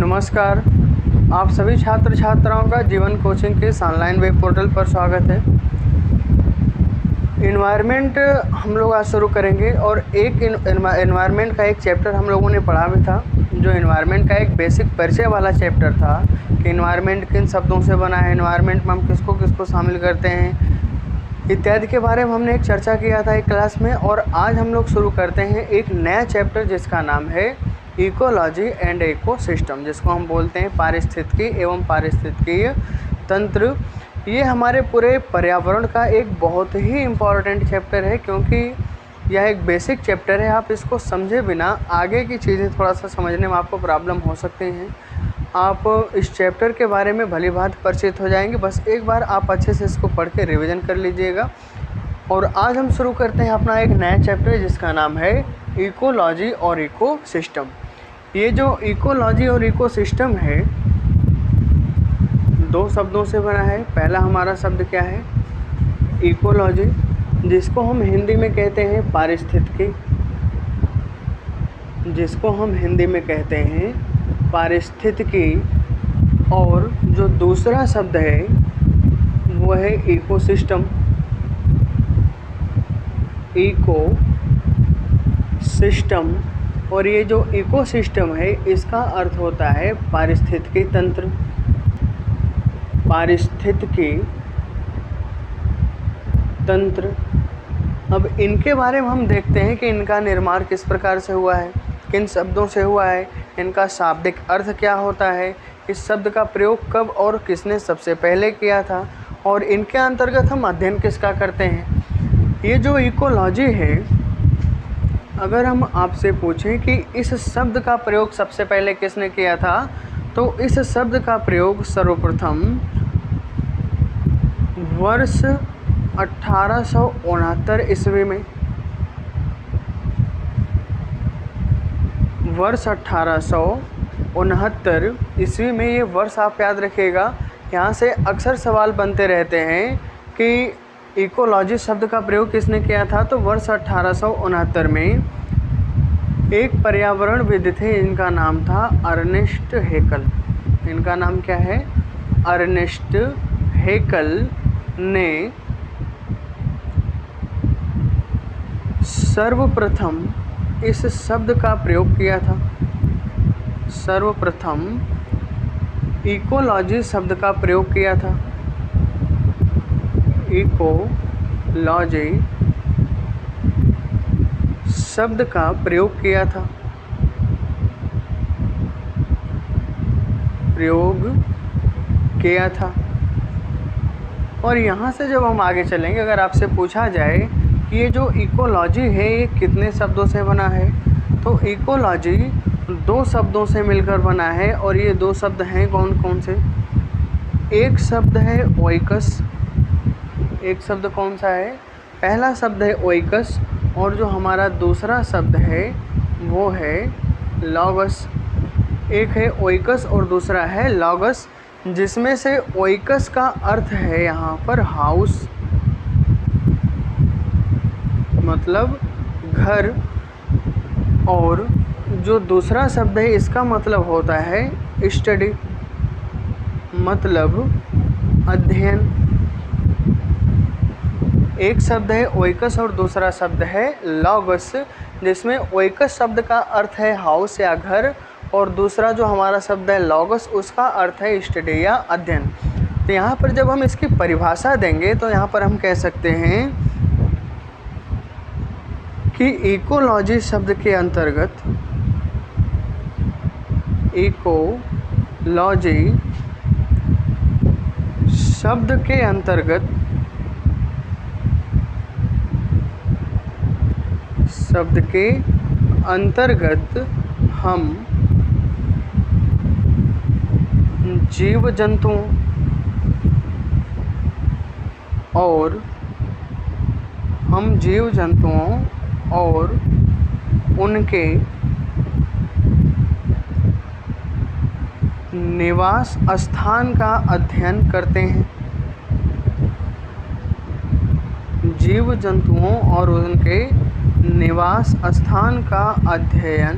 नमस्कार। आप सभी छात्र छात्राओं का जीवन कोचिंग के इस ऑनलाइन वेब पोर्टल पर स्वागत है। इन्वायरमेंट हम लोग आज शुरू करेंगे और एक इन्वायरमेंट का एक चैप्टर हम लोगों ने पढ़ा भी था, जो इन्वायरमेंट का एक बेसिक परिचय वाला चैप्टर था कि इन्वायरमेंट किन शब्दों से बना है, इन्वायरमेंट में हम किसको किसको शामिल करते हैं इत्यादि के बारे में हमने एक चर्चा किया था एक क्लास में। और आज हम लोग शुरू करते हैं एक नया चैप्टर जिसका नाम है इकोलॉजी एंड इकोसिस्टम, जिसको हम बोलते हैं पारिस्थितिकी एवं पारिस्थितिकीय तंत्र। ये हमारे पूरे पर्यावरण का एक बहुत ही इम्पॉर्टेंट चैप्टर है, क्योंकि यह एक बेसिक चैप्टर है। आप इसको समझे बिना आगे की चीज़ें थोड़ा सा समझने में आपको प्रॉब्लम हो सकती हैं। आप इस चैप्टर के बारे में भली भांति परिचित हो जाएंगे, बस एक बार आप अच्छे से इसको पढ़ के रिवीजन कर लीजिएगा। और आज हम शुरू करते हैं अपना एक नया चैप्टर जिसका नाम है इकोलॉजी और इकोसिस्टम। ये जो इकोलॉजी और इकोसिस्टम है, दो शब्दों से बना है। पहला हमारा शब्द क्या है? इकोलॉजी, जिसको हम हिंदी में कहते हैं पारिस्थितिकी, जिसको हम हिंदी में कहते हैं पारिस्थितिकी। और जो दूसरा शब्द है वो है इकोसिस्टम। इकोसिस्टम, और ये जो इकोसिस्टम है इसका अर्थ होता है पारिस्थितिकी तंत्र, पारिस्थितिकी तंत्र। अब इनके बारे में हम देखते हैं कि इनका निर्माण किस प्रकार से हुआ है, किन शब्दों से हुआ है, इनका शाब्दिक अर्थ क्या होता है, इस शब्द का प्रयोग कब और किसने सबसे पहले किया था, और इनके अंतर्गत हम अध्ययन किसका करते हैं। ये जो इकोलॉजी है, अगर हम आपसे पूछें कि इस शब्द का प्रयोग सबसे पहले किसने किया था, तो इस शब्द का प्रयोग सर्वप्रथम वर्ष 1869 ईस्वी में, वर्ष 1869 ईस्वी में, ये वर्ष आप याद रखिएगा। यहाँ से अक्सर सवाल बनते रहते हैं कि इकोलॉजी शब्द का प्रयोग किसने किया था। तो वर्ष 1869 में एक पर्यावरणविद थे, इनका नाम था अर्नेस्ट हेकल। इनका नाम क्या है? अर्नेस्ट हेकल ने सर्वप्रथम इस शब्द का प्रयोग किया था। सर्वप्रथम इकोलॉजी शब्द का प्रयोग किया था। इकोलॉजी शब्द का प्रयोग किया था, प्रयोग किया था। और यहाँ से जब हम आगे चलेंगे, अगर आपसे पूछा जाए कि ये जो इकोलॉजी है ये कितने शब्दों से बना है, तो इकोलॉजी दो शब्दों से मिलकर बना है। और ये दो शब्द हैं कौन कौन से? एक शब्द है ओइकस। एक शब्द कौन सा है? पहला शब्द है ओइकस, और जो हमारा दूसरा शब्द है वो है लॉगस। एक है ओइकस और दूसरा है लॉगस, जिसमें से ओइकस का अर्थ है यहाँ पर हाउस, मतलब घर। और जो दूसरा शब्द है इसका मतलब होता है स्टडी, मतलब अध्ययन। एक शब्द है ओइकस और दूसरा शब्द है लॉगस, जिसमें ओइकस शब्द का अर्थ है हाउस या घर, और दूसरा जो हमारा शब्द है लॉगस उसका अर्थ है स्टडी या अध्ययन। तो यहाँ पर जब हम इसकी परिभाषा देंगे तो यहाँ पर हम कह सकते हैं कि इकोलॉजी शब्द के अंतर्गत, इकोलॉजी शब्द के अंतर्गत, शब्द के अंतर्गत हम जीव जंतुओं और उनके निवास स्थान का अध्ययन करते हैं। जीव जंतुओं और उनके निवास स्थान का अध्ययन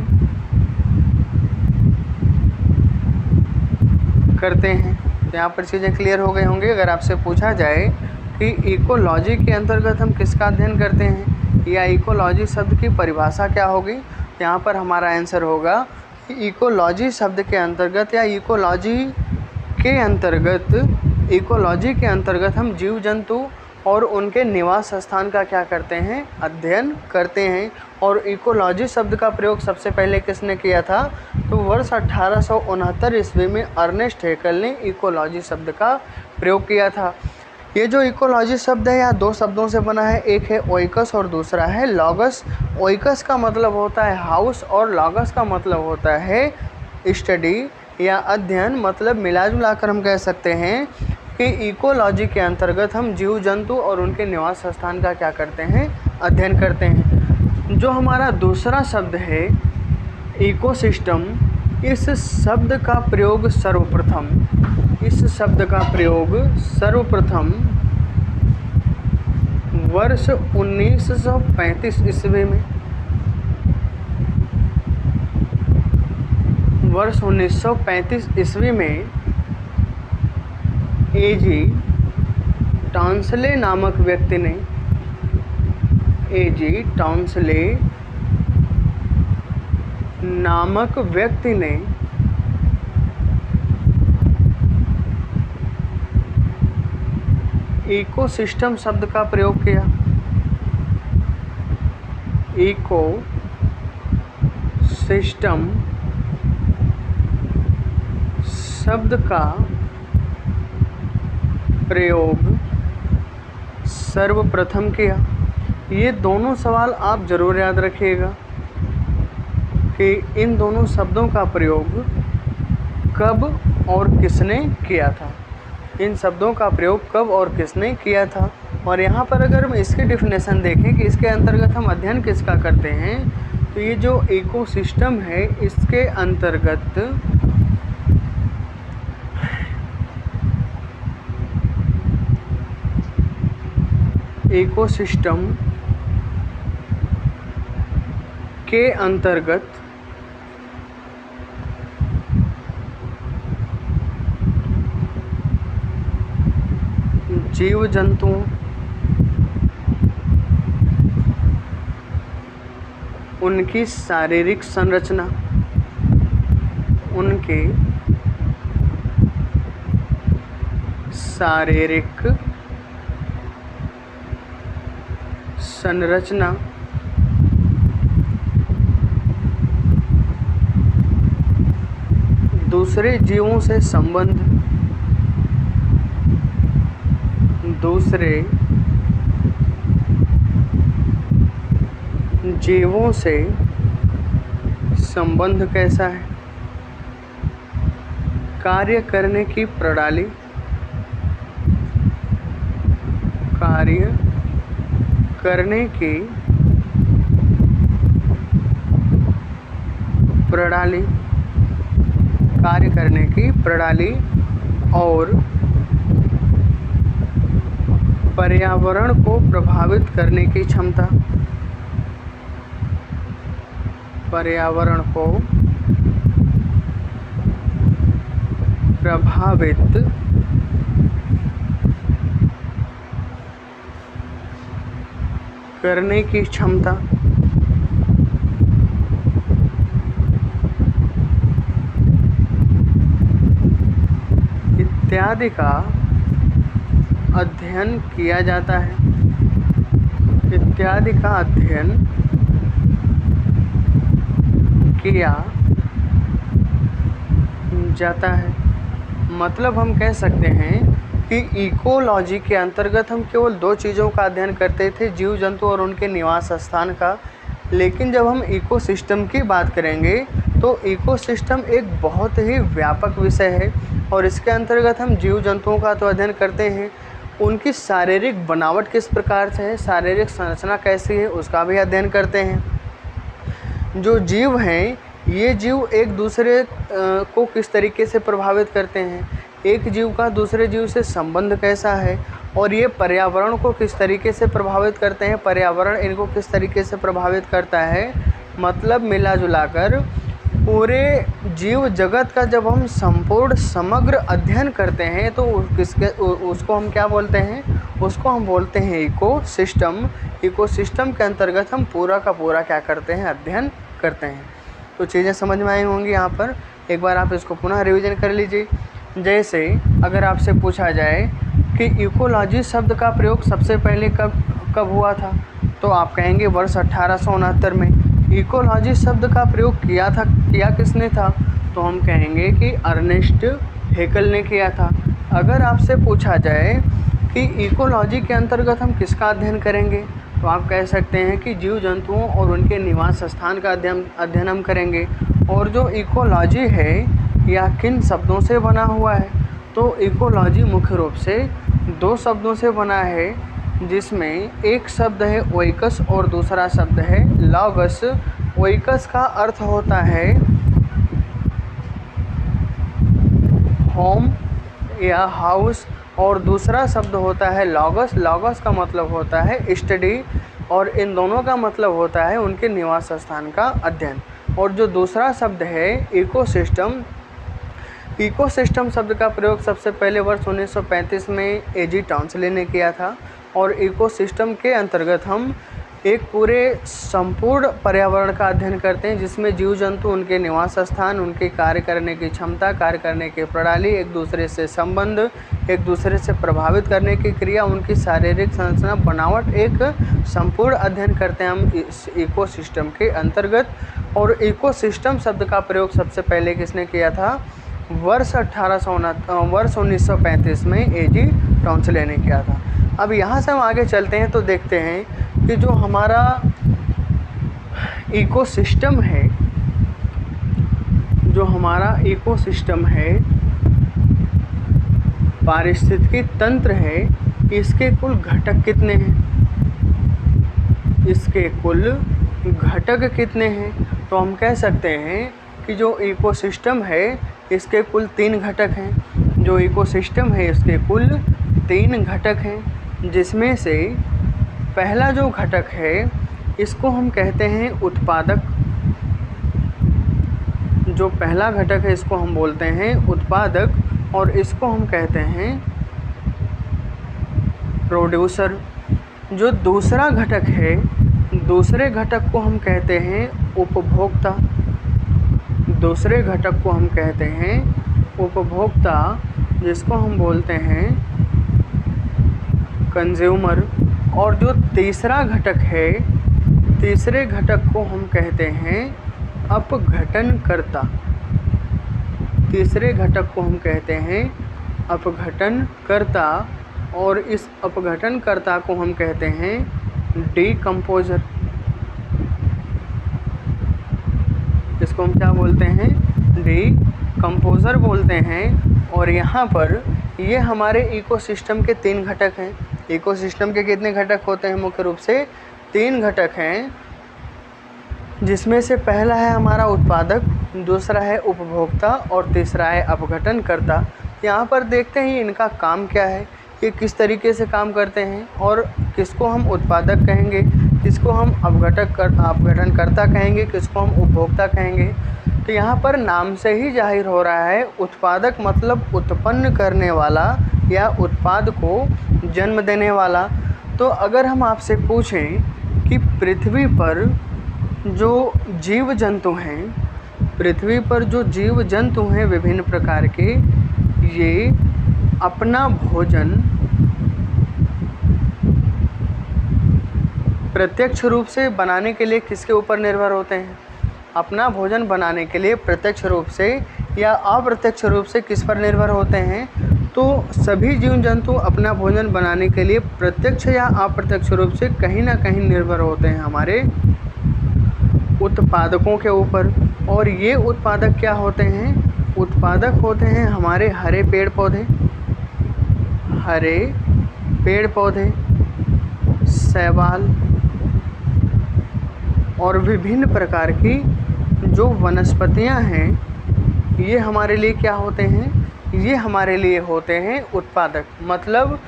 करते हैं। तो यहाँ पर चीज़ें क्लियर हो गई होंगी। अगर आपसे पूछा जाए कि इकोलॉजी के अंतर्गत हम किसका अध्ययन करते हैं या इकोलॉजी शब्द की परिभाषा क्या होगी, तो यहाँ पर हमारा आंसर होगा कि इकोलॉजी शब्द के अंतर्गत या इकोलॉजी के अंतर्गत हम जीव जंतु और उनके निवास स्थान का क्या करते हैं, अध्ययन करते हैं। और इकोलॉजी शब्द का प्रयोग सबसे पहले किसने किया था, तो वर्ष 1869 ईस्वी में अर्नेस्ट हैकेल ने इकोलॉजी शब्द का प्रयोग किया था। ये जो इकोलॉजी शब्द है यह दो शब्दों से बना है, एक है ओइकस और दूसरा है लॉगस। ओइकस का मतलब होता है हाउस और लॉगस का मतलब होता है स्टडी या अध्ययन। मतलब मिला जुला कर हम कह सकते हैं कि इकोलॉजी के अंतर्गत हम जीव जंतु और उनके निवास स्थान का क्या करते हैं, अध्ययन करते हैं। जो हमारा दूसरा शब्द है इकोसिस्टम, इस शब्द का प्रयोग सर्वप्रथम वर्ष 1935 ईस्वी में एजी टॉन्सले नामक व्यक्ति ने इकोसिस्टम शब्द का प्रयोग किया। इकोसिस्टम शब्द का प्रयोग सर्वप्रथम किया। ये दोनों सवाल आप ज़रूर याद रखिएगा कि इन दोनों शब्दों का प्रयोग कब और किसने किया था। इन शब्दों का प्रयोग कब और किसने किया था। और यहाँ पर अगर हम इसकी डिफिनेशन देखें कि इसके अंतर्गत हम अध्ययन किसका करते हैं, तो ये जो इकोसिस्टम है इसके अंतर्गत इकोसिस्टम के अंतर्गत जीव जंतुओं, उनकी शारीरिक संरचना, उनके शारीरिक संरचना, दूसरे जीवों से संबंध, दूसरे जीवों से संबंध कैसा है, कार्य करने की प्रणाली, कार्य करने की प्रणाली और पर्यावरण को प्रभावित करने की क्षमता, पर्यावरण को प्रभावित करने की क्षमता, इत्यादि का अध्ययन किया जाता है। इत्यादि का अध्ययन किया जाता है। मतलब हम कह सकते हैं कि इकोलॉजी के अंतर्गत हम केवल दो चीज़ों का अध्ययन करते थे, जीव जंतु और उनके निवास स्थान का। लेकिन जब हम इकोसिस्टम की बात करेंगे तो इकोसिस्टम एक बहुत ही व्यापक विषय है और इसके अंतर्गत हम जीव जंतुओं का तो अध्ययन करते हैं, उनकी शारीरिक बनावट किस प्रकार से है, शारीरिक संरचना कैसी है, उसका भी अध्ययन करते हैं। जो जीव हैं ये जीव एक दूसरे को किस तरीके से प्रभावित करते हैं, एक जीव का दूसरे जीव से संबंध कैसा है, और ये पर्यावरण को किस तरीके से प्रभावित करते हैं, पर्यावरण इनको किस तरीके से प्रभावित करता है। मतलब मिला जुलाकर पूरे जीव जगत का जब हम संपूर्ण समग्र अध्ययन करते हैं तो उसको हम क्या बोलते हैं? उसको हम बोलते हैं इकोसिस्टम। इकोसिस्टम के अंतर्गत हम पूरा का पूरा क्या करते हैं? अध्ययन करते हैं। तो चीज़ें समझ में आई होंगी यहाँ पर। एक बार आप इसको पुनः रिवीजन कर लीजिए। जैसे अगर आपसे पूछा जाए कि इकोलॉजी शब्द का प्रयोग सबसे पहले कब हुआ था, तो आप कहेंगे वर्ष 1869 में। इकोलॉजी शब्द का प्रयोग किया किसने था? तो हम कहेंगे कि अर्नेस्ट हेकल ने किया था। अगर आपसे पूछा जाए कि इकोलॉजी के अंतर्गत हम किसका अध्ययन करेंगे, तो आप कह सकते हैं कि जीव जंतुओं और उनके निवास स्थान का अध्ययन हम करेंगे। और जो इकोलॉजी है यह किन शब्दों से बना हुआ है? तो इकोलॉजी मुख्य रूप से दो शब्दों से बना है, जिसमें एक शब्द है ओइकस और दूसरा शब्द है लॉगस। ओइकस का अर्थ होता है होम या हाउस, और दूसरा शब्द होता है लॉगस। लॉगस का मतलब होता है स्टडी, और इन दोनों का मतलब होता है उनके निवास स्थान का अध्ययन। और जो दूसरा शब्द है इकोसिस्टम, इकोसिस्टम शब्द का प्रयोग सबसे पहले वर्ष 1935 में एजी टॉन्सले ने किया था। और इकोसिस्टम के अंतर्गत हम एक पूरे संपूर्ण पर्यावरण का अध्ययन करते हैं, जिसमें जीव जंतु, उनके निवास स्थान, उनके कार्य करने की क्षमता, कार्य करने की प्रणाली, एक दूसरे से संबंध, एक दूसरे से प्रभावित करने की क्रिया, उनकी शारीरिक संरचना, बनावट, एक संपूर्ण अध्ययन करते हैं हम इस इकोसिस्टम के अंतर्गत। और इकोसिस्टम शब्द का प्रयोग सबसे पहले किसने किया था? वर्ष 1935 में एजी टॉन्सले ने किया था। अब यहाँ से हम आगे चलते हैं तो देखते हैं कि जो हमारा इकोसिस्टम है, जो हमारा इकोसिस्टम है, पारिस्थितिकी तंत्र है, इसके कुल घटक कितने हैं? इसके कुल घटक कितने हैं? तो हम कह सकते हैं कि जो इकोसिस्टम है इसके कुल 3 घटक हैं। जो इकोसिस्टम है इसके कुल 3 घटक हैं, जिसमें से पहला जो घटक है इसको हम कहते हैं उत्पादक। जो पहला घटक है इसको हम बोलते हैं उत्पादक, और इसको हम कहते हैं प्रोड्यूसर। जो दूसरा घटक है, दूसरे घटक को हम कहते हैं उपभोक्ता। दूसरे घटक को हम कहते हैं उपभोक्ता, जिसको हम बोलते हैं कंज्यूमर। और जो तीसरा घटक है, तीसरे घटक को हम कहते हैं अपघटनकर्ता। तीसरे घटक को हम कहते हैं अपघटनकर्ता, और इस अपघटनकर्ता को हम कहते हैं डीकम्पोज़र। इसको हम क्या बोलते हैं? डीकम्पोज़र बोलते हैं। और यहाँ पर ये हमारे इकोसिस्टम के 3 घटक हैं। इकोसिस्टम के कितने घटक होते हैं? मुख्य रूप से 3 घटक हैं, जिसमें से पहला है हमारा उत्पादक, दूसरा है उपभोक्ता, और तीसरा है अपघटनकर्ता। यहाँ पर देखते हैं इनका काम क्या है, ये किस तरीके से काम करते हैं, और किसको हम उत्पादक कहेंगे, किसको हम अपघटनकर्ता कहेंगे, किसको हम उपभोक्ता कहेंगे। तो यहाँ पर नाम से ही जाहिर हो रहा है, उत्पादक मतलब उत्पन्न करने वाला या उत्पाद को जन्म देने वाला। तो अगर हम आपसे पूछें कि पृथ्वी पर जो जीव जंतु हैं, पृथ्वी पर जो जीव जंतु हैं विभिन्न प्रकार के, ये अपना भोजन प्रत्यक्ष रूप से बनाने के लिए किसके ऊपर निर्भर होते हैं? अपना भोजन बनाने के लिए प्रत्यक्ष रूप से या अप्रत्यक्ष रूप से किस पर निर्भर होते हैं? तो सभी जीव जंतु अपना भोजन बनाने के लिए प्रत्यक्ष या अप्रत्यक्ष रूप से कहीं ना कहीं निर्भर होते हैं हमारे उत्पादकों के ऊपर। और ये उत्पादक क्या होते हैं? उत्पादक होते हैं हमारे हरे पेड़ पौधे, हरे पेड़ पौधे, शैवाल, और विभिन्न प्रकार की जो वनस्पतियां हैं, ये हमारे लिए क्या होते हैं? ये हमारे लिए होते हैं उत्पादक। मतलब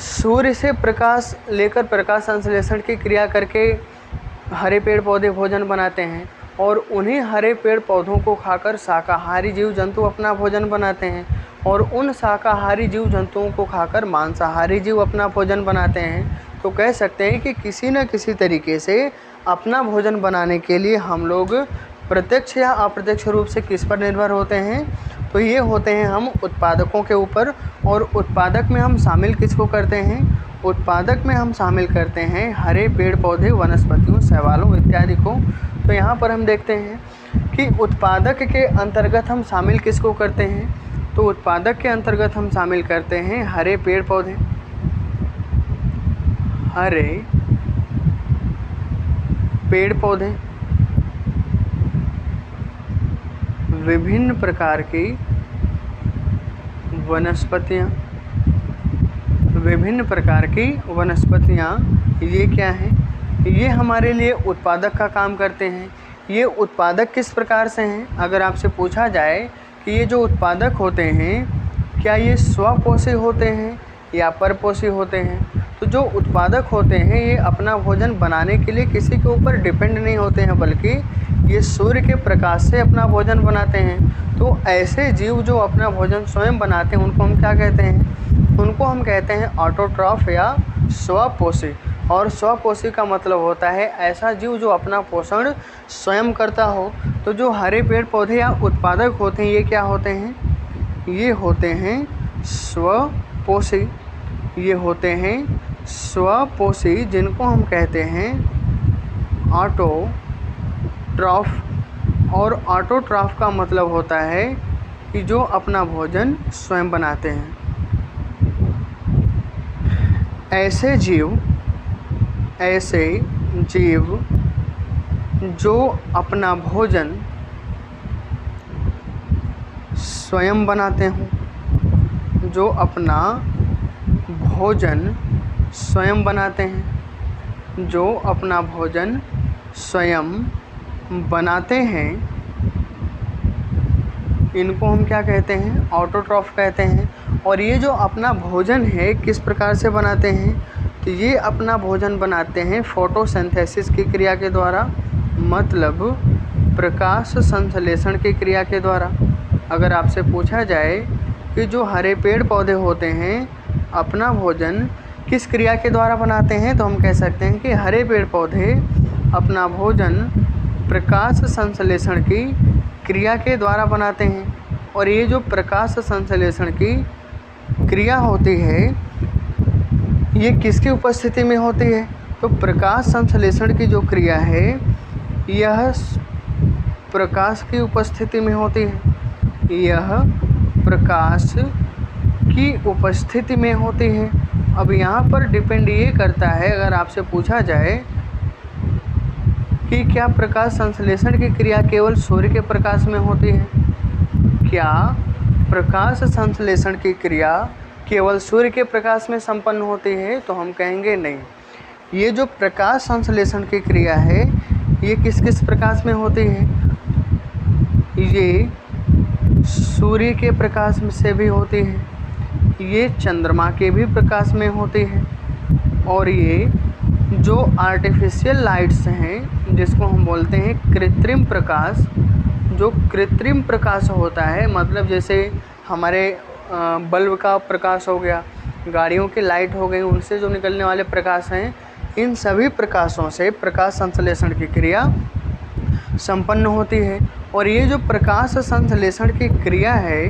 सूर्य से प्रकाश लेकर प्रकाश संश्लेषण की क्रिया करके हरे पेड़ पौधे भोजन बनाते हैं, और उन्हीं हरे पेड़ पौधों को खाकर शाकाहारी जीव जंतु अपना भोजन बनाते हैं, और उन शाकाहारी जीव जंतुओं को खाकर मांसाहारी जीव अपना भोजन बनाते हैं। तो कह सकते हैं कि किसी न किसी तरीके से अपना भोजन बनाने के लिए हम लोग प्रत्यक्ष या अप्रत्यक्ष रूप से किस पर निर्भर होते हैं? तो ये होते हैं हम उत्पादकों के ऊपर। और उत्पादक में हम शामिल किसको करते हैं? उत्पादक में हम शामिल करते हैं हरे पेड़ पौधे, वनस्पतियों, शैवालों इत्यादि को। तो यहाँ पर हम देखते हैं कि उत्पादक के अंतर्गत हम शामिल किसको करते हैं? तो उत्पादक के अंतर्गत हम शामिल करते हैं हरे पेड़ पौधे, हरे पेड़ पौधे, विभिन्न प्रकार की वनस्पतियाँ, विभिन्न प्रकार की वनस्पतियाँ ये क्या हैं? ये हमारे लिए उत्पादक का काम करते हैं। ये उत्पादक किस प्रकार से हैं? अगर आपसे पूछा जाए कि ये जो उत्पादक होते हैं क्या ये स्वपोषी होते हैं या परपोषी होते हैं? तो जो उत्पादक होते हैं ये अपना भोजन बनाने के लिए किसी के ऊपर डिपेंड नहीं होते हैं, बल्कि ये सूर्य के प्रकाश से अपना भोजन बनाते हैं। तो ऐसे जीव जो अपना भोजन स्वयं बनाते हैं उनको हम क्या कहते हैं? उनको हम कहते हैं ऑटोट्रॉफ या स्वपोषी। और स्वपोषी का मतलब होता है ऐसा जीव जो अपना पोषण स्वयं करता हो। तो जो हरे पेड़ पौधे या उत्पादक होते हैं ये क्या होते हैं? ये होते हैं स्वपोषी। ये होते हैं स्वपोषी, जिनको हम कहते हैं ऑटोट्रॉफ। और ऑटोट्रॉफ का मतलब होता है कि जो अपना भोजन स्वयं बनाते हैं। ऐसे जीव जो अपना भोजन स्वयं बनाते हों, जो अपना भोजन स्वयं बनाते हैं, जो अपना भोजन स्वयं बनाते हैं, इनको हम क्या कहते हैं? ऑटोट्रॉफ कहते हैं। और ये जो अपना भोजन है किस प्रकार से बनाते हैं? तो ये अपना भोजन बनाते हैं फोटोसिंथेसिस की क्रिया के द्वारा, मतलब प्रकाश संश्लेषण की क्रिया के द्वारा। अगर आपसे पूछा जाए कि जो हरे पेड़ पौधे होते हैं अपना भोजन किस क्रिया के द्वारा बनाते हैं, तो हम कह सकते हैं कि हरे पेड़ पौधे अपना भोजन प्रकाश संश्लेषण की क्रिया के द्वारा बनाते हैं। और ये जो प्रकाश संश्लेषण की क्रिया होती है ये किसकी उपस्थिति में होती है? तो प्रकाश संश्लेषण की जो क्रिया है यह प्रकाश की उपस्थिति में होती है। यह प्रकाश की उपस्थिति में होती है। अब यहाँ पर डिपेंड ये करता है, अगर आपसे पूछा जाए कि क्या प्रकाश संश्लेषण की क्रिया केवल सूर्य के प्रकाश में होती है? क्या प्रकाश संश्लेषण की क्रिया केवल सूर्य के प्रकाश में संपन्न होती है? तो हम कहेंगे नहीं। ये जो प्रकाश संश्लेषण की क्रिया है ये किस किस प्रकाश में होती है? ये सूर्य के प्रकाश से भी होती है, ये चंद्रमा के भी प्रकाश में होती है, और ये जो आर्टिफिशियल लाइट्स हैं जिसको हम बोलते हैं कृत्रिम प्रकाश, जो कृत्रिम प्रकाश होता है, मतलब जैसे हमारे बल्ब का प्रकाश हो गया, गाड़ियों की लाइट हो गई, उनसे जो निकलने वाले प्रकाश हैं, इन सभी प्रकाशों से प्रकाश संश्लेषण की क्रिया संपन्न होती है। और ये जो प्रकाश संश्लेषण की क्रिया है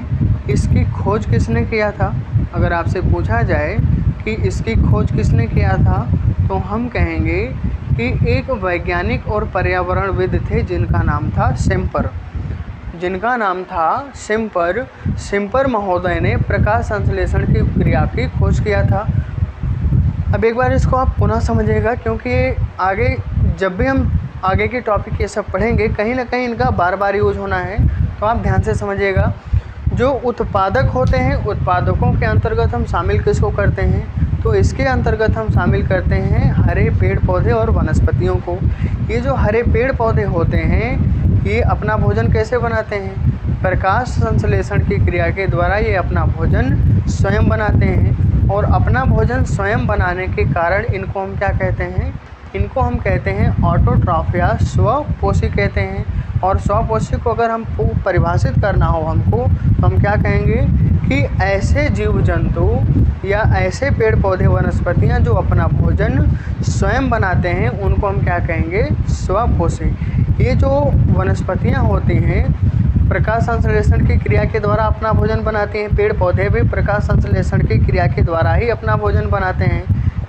इसकी खोज किसने किया था? अगर आपसे पूछा जाए कि इसकी खोज किसने किया था तो हम कहेंगे कि एक वैज्ञानिक और पर्यावरणविद थे जिनका नाम था शेम्पर। जिनका नाम था शेम्पर। शेम्पर महोदय ने प्रकाश संश्लेषण की क्रिया की खोज किया था। अब एक बार इसको आप पुनः समझिएगा, क्योंकि आगे जब भी हम आगे के टॉपिक ये सब पढ़ेंगे कहीं ना कहीं इनका बार बार यूज होना है, तो आप ध्यान से समझिएगा। जो उत्पादक होते हैं उत्पादकों के अंतर्गत हम शामिल किसको करते हैं? तो इसके अंतर्गत हम शामिल करते हैं हरे पेड़ पौधे और वनस्पतियों को। ये जो हरे पेड़ पौधे होते हैं ये अपना भोजन कैसे बनाते हैं? प्रकाश संश्लेषण की क्रिया के द्वारा ये अपना भोजन स्वयं बनाते हैं। और अपना भोजन स्वयं बनाने के कारण इनको हम क्या कहते हैं? इनको हम कहते हैं ऑटोट्रॉफ या स्वपोषी कहते हैं। और स्वपोषी को अगर हम परिभाषित करना हो हमको, तो हम क्या कहेंगे कि ऐसे जीव जंतु या ऐसे पेड़ पौधे वनस्पतियाँ जो अपना भोजन स्वयं बनाते हैं, उनको हम क्या कहेंगे, स्वपोषी। ये जो वनस्पतियाँ होती हैं प्रकाश संश्लेषण की क्रिया के द्वारा अपना भोजन बनाते हैं। पेड़ पौधे भी प्रकाश संश्लेषण की क्रिया के द्वारा ही अपना भोजन बनाते हैं।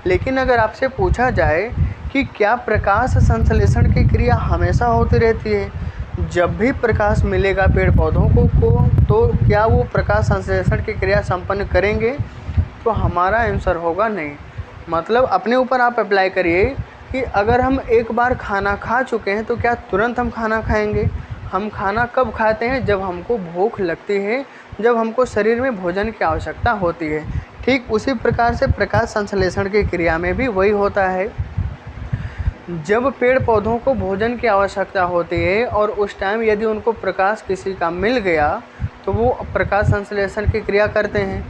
लेकिन अगर आपसे पूछा जाए कि क्या प्रकाश संश्लेषण की क्रिया हमेशा होती रहती है, जब भी प्रकाश मिलेगा पेड़ पौधों को तो क्या वो प्रकाश संश्लेषण की क्रिया संपन्न करेंगे? तो हमारा आंसर होगा नहीं। मतलब अपने ऊपर आप अप्लाई करिए कि अगर हम एक बार खाना खा चुके हैं तो क्या तुरंत हम खाना खाएंगे? हम खाना कब खाते हैं? जब हमको भूख लगती है, जब हमको शरीर में भोजन की आवश्यकता होती है। ठीक उसी प्रकार से प्रकाश संश्लेषण की क्रिया में भी वही होता है। जब पेड़ पौधों को भोजन की आवश्यकता होती है और उस टाइम यदि उनको प्रकाश किसी का मिल गया तो वो प्रकाश संश्लेषण की क्रिया करते हैं,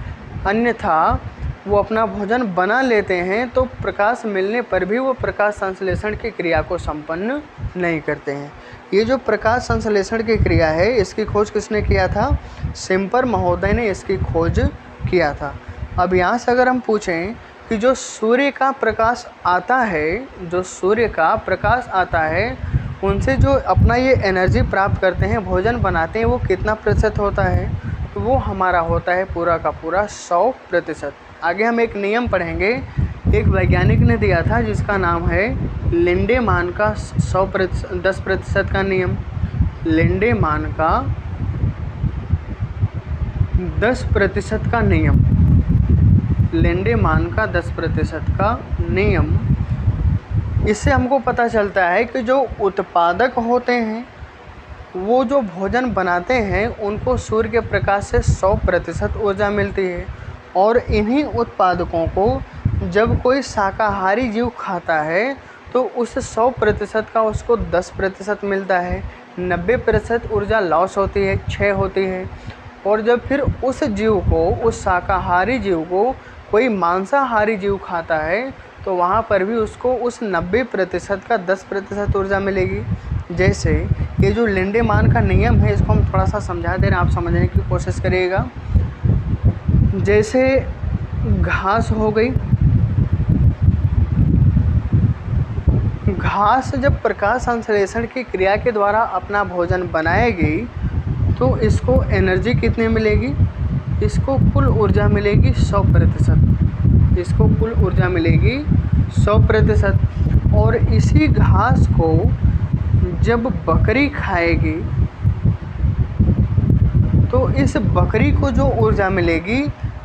अन्यथा वो अपना भोजन बना लेते हैं तो प्रकाश मिलने पर भी वो प्रकाश संश्लेषण की क्रिया को संपन्न नहीं करते हैं। ये जो प्रकाश संश्लेषण की क्रिया है, इसकी खोज किसने किया था? सिम्पर महोदय ने इसकी खोज किया था। अब यहाँ से अगर हम पूछें कि जो सूर्य का प्रकाश आता है, जो सूर्य का प्रकाश आता है, उनसे जो अपना ये एनर्जी प्राप्त करते हैं, भोजन बनाते हैं, वो कितना प्रतिशत होता है? तो वो हमारा होता है पूरा का पूरा 100%। आगे हम एक नियम पढ़ेंगे, एक वैज्ञानिक ने दिया था जिसका नाम है लिंडेमान का 10% का नियम। लिंडेमान का 10% का नियम, लिंडेमान का 10% का नियम। इससे हमको पता चलता है कि जो उत्पादक होते हैं, वो जो भोजन बनाते हैं, उनको सूर्य के प्रकाश से 100% ऊर्जा मिलती है। और इन्हीं उत्पादकों को जब कोई शाकाहारी जीव खाता है तो उस 100% का उसको 10% मिलता है। 90% ऊर्जा लॉस होती है, क्षय होती है। और जब फिर उस जीव को, उस शाकाहारी जीव को कोई मांसाहारी जीव खाता है तो वहाँ पर भी उसको उस 90% का 10% ऊर्जा मिलेगी। जैसे ये जो लिंडेमान का नियम है, इसको हम थोड़ा सा समझा दे रहे हैं, आप समझने की कोशिश करिएगा। जैसे घास हो गई, घास जब प्रकाश संश्लेषण की क्रिया के द्वारा अपना भोजन बनाएगी तो इसको एनर्जी कितनी मिलेगी? इसको कुल ऊर्जा मिलेगी 100%। इसको कुल ऊर्जा मिलेगी 100%। और इसी घास को जब बकरी खाएगी तो इस बकरी को जो ऊर्जा मिलेगी,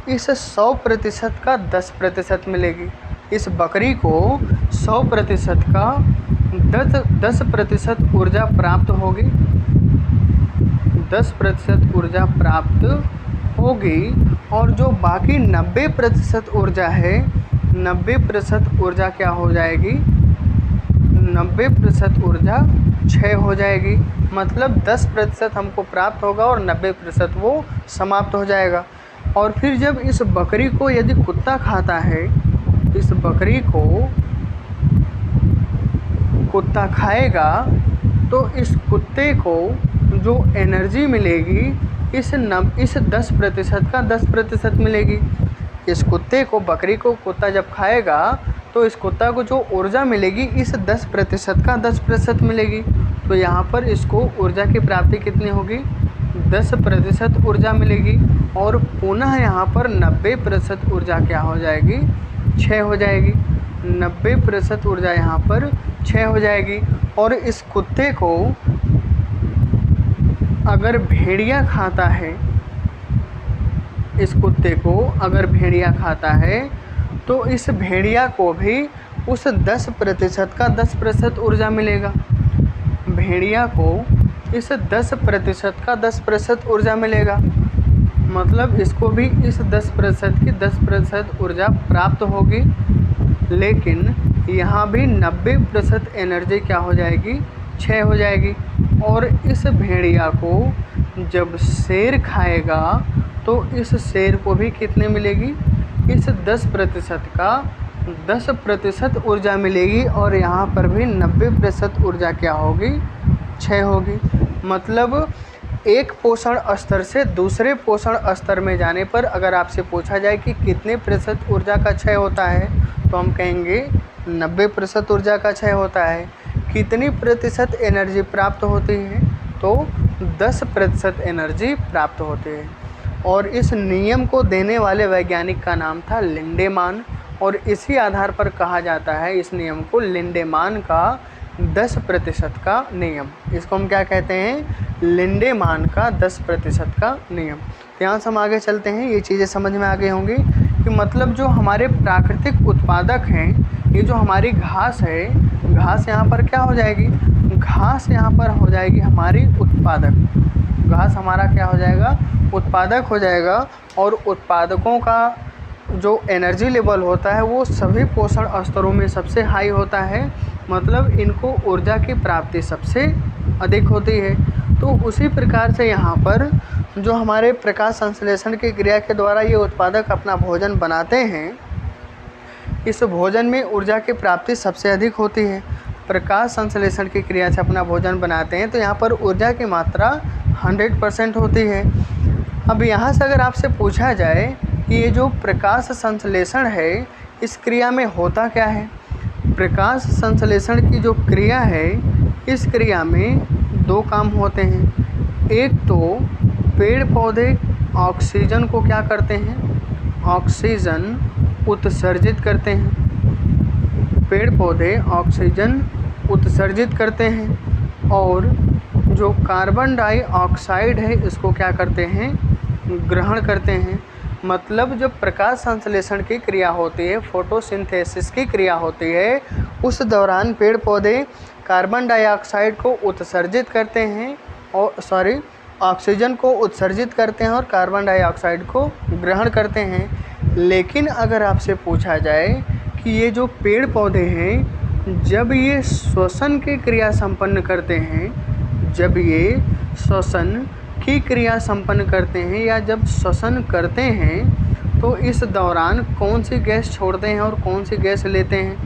इस 100% का 10% मिलेगी। इस बकरी को 100% का 10% ऊर्जा प्राप्त होगी, 10% ऊर्जा प्राप्त होगी। और जो बाकी 90% ऊर्जा है, 90% ऊर्जा क्या हो जाएगी? 90% ऊर्जा क्षय हो जाएगी। मतलब 10% हमको प्राप्त होगा और 90% वो समाप्त हो जाएगा। और फिर जब इस बकरी को यदि कुत्ता खाता है, इस बकरी को कुत्ता खाएगा तो इस कुत्ते को जो एनर्जी मिलेगी, इस 10% का 10% मिलेगी। इस कुत्ते को, बकरी को कुत्ता जब खाएगा तो इस कुत्ता को जो ऊर्जा मिलेगी, इस 10% का 10% मिलेगी। तो यहाँ पर इसको ऊर्जा की प्राप्ति कितनी होगी? 10% ऊर्जा मिलेगी। और पुनः यहाँ पर 90% ऊर्जा क्या हो जाएगी? क्षय हो जाएगी। 90% ऊर्जा यहाँ पर क्षय हो जाएगी। और इस कुत्ते को अगर भेड़िया खाता है, इस कुत्ते को अगर भेड़िया खाता है तो इस भेड़िया को भी उस 10% का 10% ऊर्जा मिलेगा। भेड़िया को इस 10% का 10% ऊर्जा मिलेगा। मतलब इसको भी इस 10% की 10% ऊर्जा प्राप्त होगी। लेकिन यहाँ भी 90% एनर्जी क्या हो जाएगी? क्षय हो जाएगी। और इस भेड़िया को जब शेर खाएगा तो इस शेर को भी कितने मिलेगी? इस 10% का 10% ऊर्जा मिलेगी और यहाँ पर भी 90% ऊर्जा क्या होगी, क्षय होगी। मतलब एक पोषण स्तर से दूसरे पोषण स्तर में जाने पर अगर आपसे पूछा जाए कि कितने प्रतिशत ऊर्जा का क्षय होता है तो हम कहेंगे 90% ऊर्जा का क्षय होता है। कितनी प्रतिशत एनर्जी प्राप्त होती है तो 10% एनर्जी प्राप्त होती है। और इस नियम को देने वाले वैज्ञानिक का नाम था लिंडेमान और इसी आधार पर कहा जाता है इस नियम को लिंडेमान का 10% का नियम। इसको हम क्या कहते हैं, लिंडेमान का 10% का नियम। तो यहाँ से हम आगे चलते हैं, ये चीज़ें समझ में आ गई होंगी कि मतलब जो हमारे प्राकृतिक उत्पादक हैं, ये जो हमारी घास है, घास यहाँ पर क्या हो जाएगी, घास यहाँ पर हो जाएगी हमारी उत्पादक। घास हमारा क्या हो जाएगा, उत्पादक हो जाएगा। और उत्पादकों का जो एनर्जी लेवल होता है वो सभी पोषण स्तरों में सबसे हाई होता है। मतलब इनको ऊर्जा की प्राप्ति सबसे अधिक होती है। तो उसी प्रकार से यहाँ पर जो हमारे प्रकाश संश्लेषण की क्रिया के द्वारा ये उत्पादक अपना भोजन बनाते हैं, इस भोजन में ऊर्जा की प्राप्ति सबसे अधिक होती है। प्रकाश संश्लेषण की क्रिया से अपना भोजन बनाते हैं तो यहाँ पर ऊर्जा की मात्रा 100% होती है। अब यहाँ से अगर आपसे पूछा जाए कि ये जो प्रकाश संश्लेषण है इस क्रिया में होता क्या है, प्रकाश संश्लेषण की जो क्रिया है इस क्रिया में दो काम होते हैं। एक तो पेड़ पौधे ऑक्सीजन को क्या करते हैं, ऑक्सीजन उत्सर्जित करते हैं। पेड़ पौधे ऑक्सीजन उत्सर्जित करते हैं और जो कार्बन डाइऑक्साइड है इसको क्या करते हैं, ग्रहण करते हैं। मतलब जब प्रकाश संश्लेषण की क्रिया होती है, फोटोसिंथेसिस की क्रिया होती है, उस दौरान पेड़ पौधे कार्बन डाइऑक्साइड को उत्सर्जित करते हैं और ऑक्सीजन को उत्सर्जित करते हैं और कार्बन डाइऑक्साइड को ग्रहण करते हैं। लेकिन अगर आपसे पूछा जाए कि ये जो पेड़ पौधे हैं जब ये श्वसन की क्रिया संपन्न करते हैं, जब ये श्वसन की क्रिया संपन्न करते हैं या जब श्वसन करते हैं तो इस दौरान कौन सी गैस छोड़ते हैं और कौन सी गैस लेते हैं।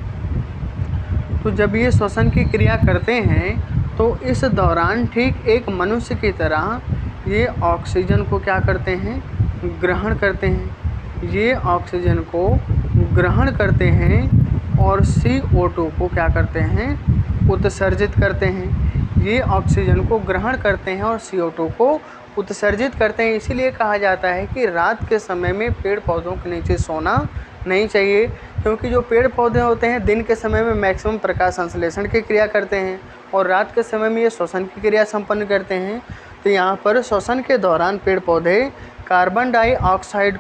तो जब ये श्वसन की क्रिया करते हैं तो इस दौरान ठीक एक मनुष्य की तरह ये ऑक्सीजन को क्या करते हैं, ग्रहण करते हैं। ये ऑक्सीजन को ग्रहण करते हैं और CO2 को क्या करते हैं, उत्सर्जित करते हैं। ये ऑक्सीजन को ग्रहण करते हैं और CO2 को उत्सर्जित करते हैं। इसीलिए कहा जाता है कि रात के समय में पेड़ पौधों के नीचे सोना नहीं चाहिए, क्योंकि जो पेड़ पौधे होते हैं दिन के समय में मैक्सिमम प्रकाश संश्लेषण की क्रिया करते हैं और रात के समय में ये श्वसन की क्रिया संपन्न करते हैं। तो यहाँ पर श्वसन के दौरान पेड़ पौधे कार्बन डाइऑक्साइड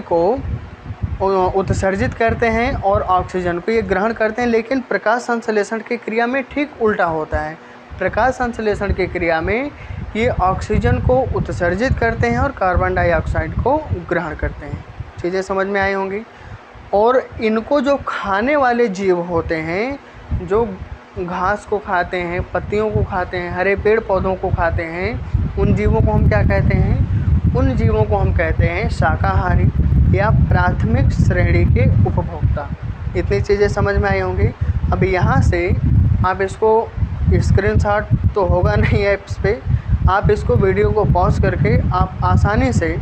को उत्सर्जित करते हैं और ऑक्सीजन को ये ग्रहण करते हैं। लेकिन प्रकाश संश्लेषण की क्रिया में ठीक उल्टा होता है। प्रकाश संश्लेषण की क्रिया में ये ऑक्सीजन को उत्सर्जित करते हैं और कार्बन डाइऑक्साइड को ग्रहण करते हैं। चीज़ें समझ में आई होंगी। और इनको जो खाने वाले जीव होते हैं, जो घास को खाते हैं, पत्तियों को खाते हैं, हरे पेड़ पौधों को खाते हैं, उन जीवों को हम क्या कहते हैं, उन जीवों को हम कहते हैं शाकाहारी या प्राथमिक श्रेणी के उपभोक्ता। इतनी चीज़ें समझ में आई होंगी। अब यहाँ से आप इसको स्क्रीनशॉट तो होगा नहीं ऐप्स पे, आप इसको वीडियो को पॉज करके आप आसानी से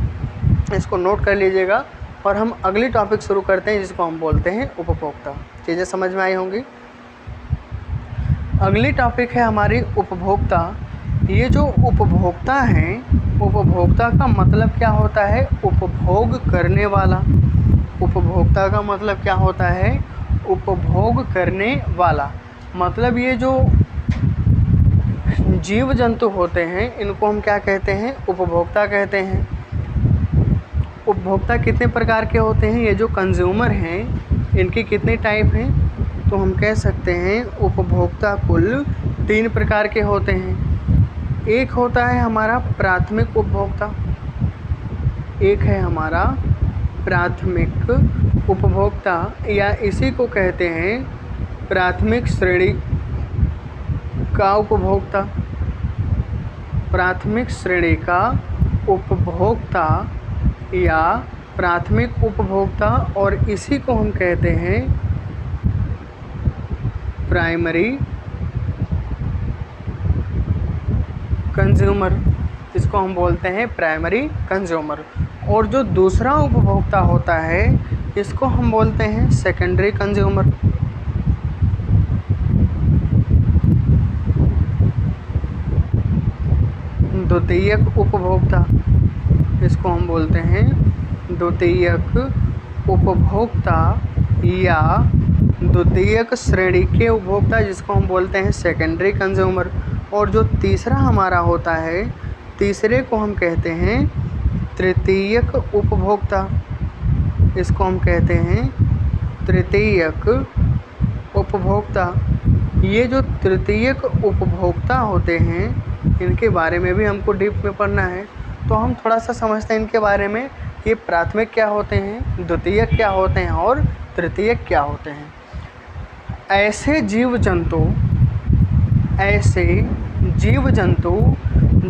इसको नोट कर लीजिएगा और हम अगली टॉपिक शुरू करते हैं जिसको हम बोलते हैं उपभोक्ता। चीज़ें समझ में आई होंगी। अगली टॉपिक है हमारी उपभोक्ता। ये जो उपभोक्ता हैं, उपभोक्ता का मतलब क्या होता है, उपभोग करने वाला। उपभोक्ता का मतलब क्या होता है, उपभोग करने वाला। मतलब ये जो जीव जंतु होते हैं इनको हम क्या कहते हैं, उपभोक्ता कहते हैं। उपभोक्ता कितने प्रकार के होते हैं, ये जो कंज्यूमर हैं इनकी कितनी टाइप हैं, तो हम कह सकते हैं उपभोक्ता कुल 3 प्रकार के होते हैं। एक होता है हमारा प्राथमिक उपभोक्ता, एक है हमारा प्राथमिक उपभोक्ता या इसी को कहते हैं प्राथमिक श्रेणी का उपभोक्ता। प्राथमिक श्रेणी का उपभोक्ता या प्राथमिक उपभोक्ता, और इसी को हम कहते हैं प्राइमरी कंज्यूमर। इसको हम बोलते हैं प्राइमरी कंज्यूमर। और जो दूसरा उपभोक्ता होता है इसको हम बोलते हैं सेकेंडरी कंज्यूमर। द्वितीयक उपभोक्ता, इसको हम बोलते हैं द्वितीयक उपभोक्ता या द्वितीयक श्रेणी के उपभोक्ता, जिसको हम बोलते हैं सेकेंडरी कंज्यूमर। और जो तीसरा हमारा होता है, तीसरे को हम कहते हैं तृतीयक उपभोक्ता। इसको हम कहते हैं तृतीयक उपभोक्ता। ये जो तृतीयक उपभोक्ता होते हैं इनके बारे में भी हमको डीप में पढ़ना है, तो हम थोड़ा सा समझते हैं इनके बारे में कि प्राथमिक क्या होते हैं, द्वितीयक क्या होते हैं और तृतीयक क्या होते हैं। ऐसे जीव जंतु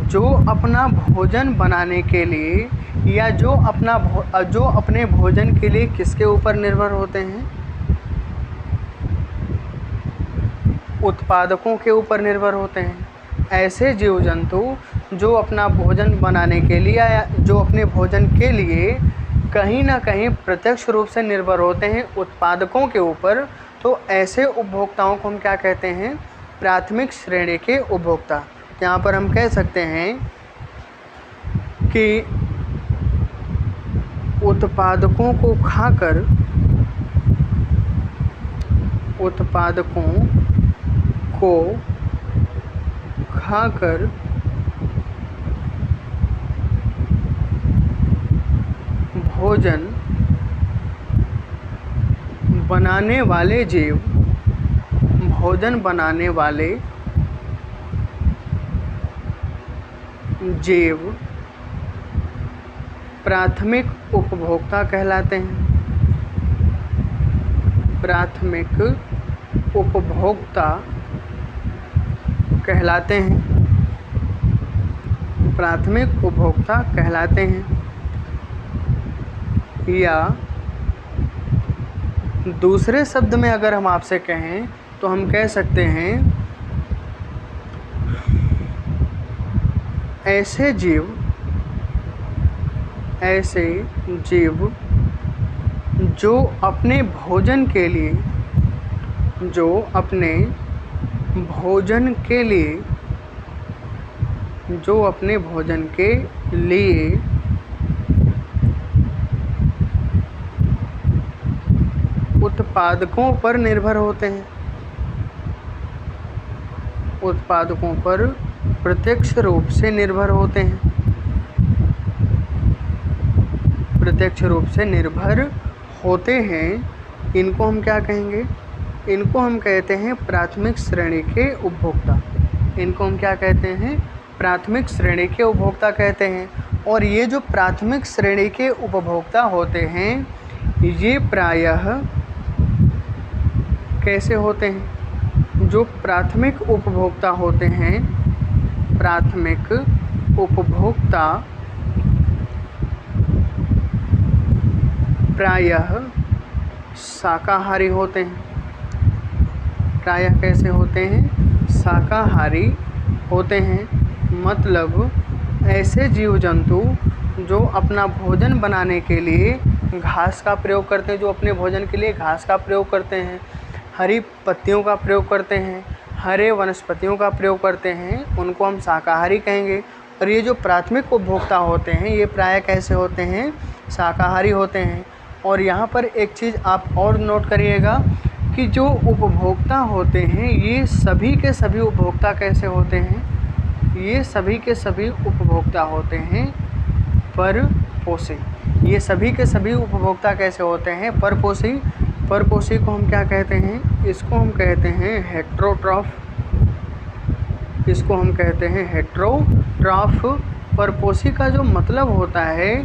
जो अपना भोजन बनाने के लिए या जो अपने भोजन के लिए किसके ऊपर निर्भर होते हैं, उत्पादकों के ऊपर निर्भर होते हैं। ऐसे जीव जंतु जो अपना भोजन बनाने के लिए या जो अपने भोजन के लिए कहीं ना कहीं प्रत्यक्ष रूप से निर्भर होते हैं उत्पादकों के ऊपर, तो ऐसे उपभोक्ताओं को हम क्या कहते हैं, प्राथमिक श्रेणी के उपभोक्ता। यहाँ पर हम कह सकते हैं कि उत्पादकों को खाकर भोजन बनाने वाले जीव प्राथमिक उपभोक्ता कहलाते हैं। प्राथमिक उपभोक्ता कहलाते हैं। या दूसरे शब्द में अगर हम आपसे कहें तो हम कह सकते हैं ऐसे जीव जो अपने भोजन के लिए उत्पादकों पर निर्भर होते हैं, उत्पादकों पर प्रत्यक्ष रूप से निर्भर होते हैं, इनको हम क्या कहेंगे, इनको हम कहते हैं प्राथमिक श्रेणी के उपभोक्ता। इनको हम क्या कहते हैं, प्राथमिक श्रेणी के उपभोक्ता कहते हैं। और ये जो प्राथमिक श्रेणी के उपभोक्ता होते हैं ये प्रायः कैसे होते हैं, जो प्राथमिक उपभोक्ता होते हैं, प्राथमिक उपभोक्ता प्रायः शाकाहारी होते हैं। प्रायः कैसे होते हैं, शाकाहारी होते हैं। मतलब ऐसे जीव जंतु जो अपना भोजन बनाने के लिए घास का प्रयोग करते हैं, जो अपने भोजन के लिए घास का प्रयोग करते हैं, हरी पत्तियों का प्रयोग करते हैं, हरे वनस्पतियों का प्रयोग करते हैं, उनको हम शाकाहारी कहेंगे। और ये जो प्राथमिक उपभोक्ता होते हैं ये प्रायः कैसे होते हैं, शाकाहारी होते हैं। और यहाँ पर एक चीज़ आप और नोट करिएगा कि जो उपभोक्ता होते हैं ये सभी के सभी उपभोक्ता कैसे होते हैं, ये सभी के सभी उपभोक्ता होते हैं परपोषी। ये सभी के सभी उपभोक्ता कैसे होते हैं, परपोषी। परपोषी को हम क्या कहते हैं, इसको हम कहते हैं हेट्रोट्रॉफ। इसको हम कहते हैं हेट्रोट्रॉफ। परपोषी का जो मतलब होता है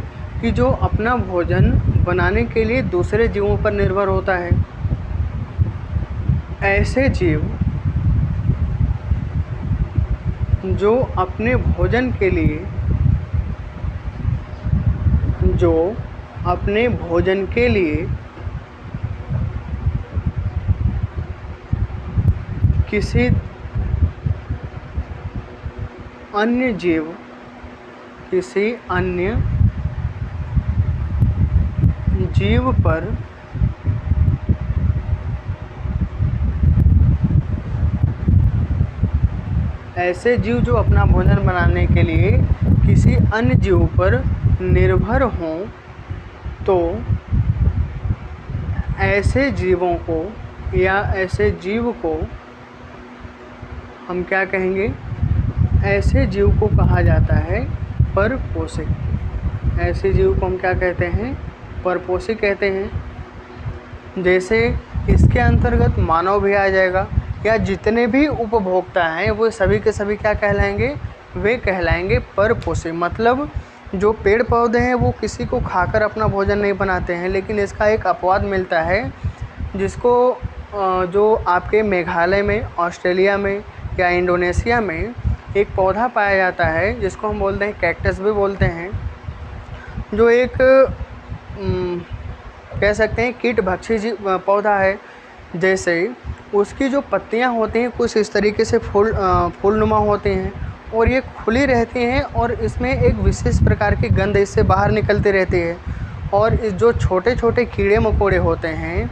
कि जो अपना भोजन बनाने के लिए दूसरे जीवों पर निर्भर होता है। ऐसे जीव जो अपने भोजन के लिए अपने भोजन के लिए किसी अन्य जीव पर ऐसे जीव जो अपना भोजन बनाने के लिए किसी अन्य जीव पर निर्भर हों, तो ऐसे जीवों को या ऐसे जीव को हम क्या कहेंगे? ऐसे जीव को कहा जाता है परपोषी। ऐसे जीव को हम क्या कहते हैं? परपोषी कहते हैं। जैसे इसके अंतर्गत मानव भी आ जाएगा, या जितने भी उपभोक्ता हैं वो सभी के सभी क्या कहलाएंगे? वे कहलाएंगे परपोषी। मतलब जो पेड़ पौधे हैं वो किसी को खाकर अपना भोजन नहीं बनाते हैं, लेकिन इसका एक अपवाद मिलता है, जिसको जो आपके मेघालय में, ऑस्ट्रेलिया में या इंडोनेशिया में एक पौधा पाया जाता है जिसको हम बोलते हैं कैक्टस भी बोलते हैं, जो एक कह सकते हैं कीटभक्षी पौधा है। जैसे उसकी जो पत्तियां होती हैं कुछ इस तरीके से फूलनुमा होती हैं और ये खुली रहती हैं, और इसमें एक विशेष प्रकार की गंध इससे बाहर निकलती रहती है। और इस जो छोटे छोटे कीड़े मकोड़े होते हैं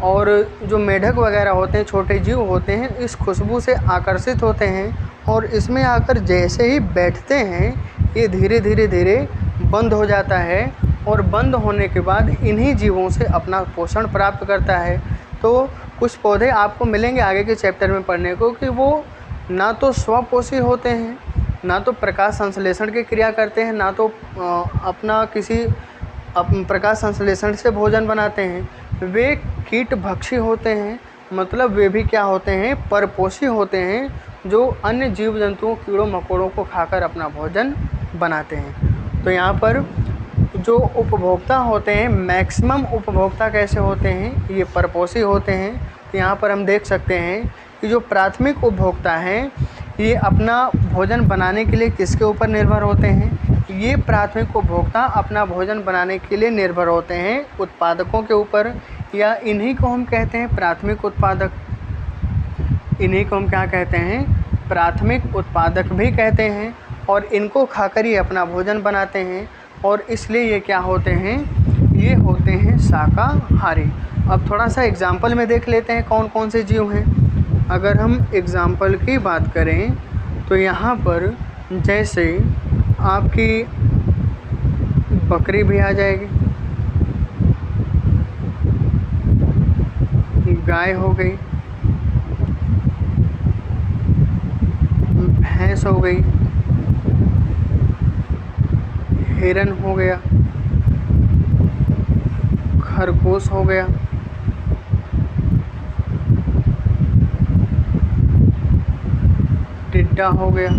और जो मेढक वगैरह होते हैं, छोटे जीव होते हैं, इस खुशबू से आकर्षित होते हैं और इसमें आकर जैसे ही बैठते हैं ये धीरे धीरे बंद हो जाता है, और बंद होने के बाद इन्हीं जीवों से अपना पोषण प्राप्त करता है। तो कुछ पौधे आपको मिलेंगे आगे के चैप्टर में पढ़ने को कि वो ना तो स्वपोषी होते हैं, ना तो प्रकाश संश्लेषण की क्रिया करते हैं, ना तो अपना किसी प्रकाश संश्लेषण से भोजन बनाते हैं। वे कीटभक्षी होते हैं, मतलब वे भी क्या होते हैं? परपोषी होते हैं, जो अन्य जीव जंतुओं, कीड़ों मकोड़ों को खाकर अपना भोजन बनाते हैं। तो यहाँ पर जो उपभोक्ता होते हैं, मैक्सिमम उपभोक्ता कैसे होते हैं? ये परपोषी होते हैं। तो यहाँ पर हम देख सकते हैं कि जो प्राथमिक उपभोक्ता हैं ये अपना भोजन बनाने के लिए किसके ऊपर निर्भर होते हैं? ये प्राथमिक उपभोक्ता अपना भोजन बनाने के लिए निर्भर होते हैं उत्पादकों के ऊपर, या इन्हीं को हम कहते हैं प्राथमिक उत्पादक। इन्हीं को हम क्या कहते हैं? प्राथमिक उत्पादक भी कहते हैं, और इनको खाकर ही अपना भोजन बनाते हैं, और इसलिए ये क्या होते हैं? ये होते हैं शाकाहारी। अब थोड़ा सा एग्जाम्पल में देख लेते हैं कौन कौन से जीव हैं। अगर हम एग्जाम्पल की बात करें तो यहाँ पर जैसे आपकी बकरी भी आ जाएगी, गाय हो गई, भैंस हो गई, हिरन हो गया, खरगोश हो गया, टिड्डा हो गया,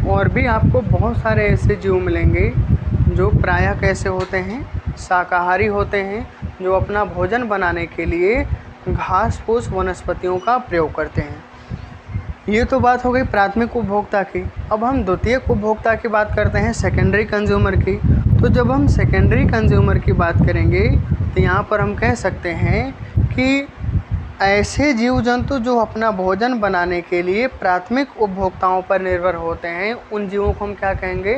और भी आपको बहुत सारे ऐसे जीव मिलेंगे जो प्रायः कैसे होते हैं? शाकाहारी होते हैं, जो अपना भोजन बनाने के लिए घास फूस वनस्पतियों का प्रयोग करते हैं। ये तो बात हो गई प्राथमिक उपभोक्ता की। अब हम द्वितीयक उपभोक्ता की बात करते हैं, सेकेंडरी कंज्यूमर की। तो जब हम सेकेंडरी कंज्यूमर की बात करेंगे तो यहाँ पर हम कह सकते हैं कि ऐसे जीव जंतु जो अपना भोजन बनाने के लिए प्राथमिक उपभोक्ताओं पर निर्भर होते हैं, उन जीवों को हम क्या कहेंगे?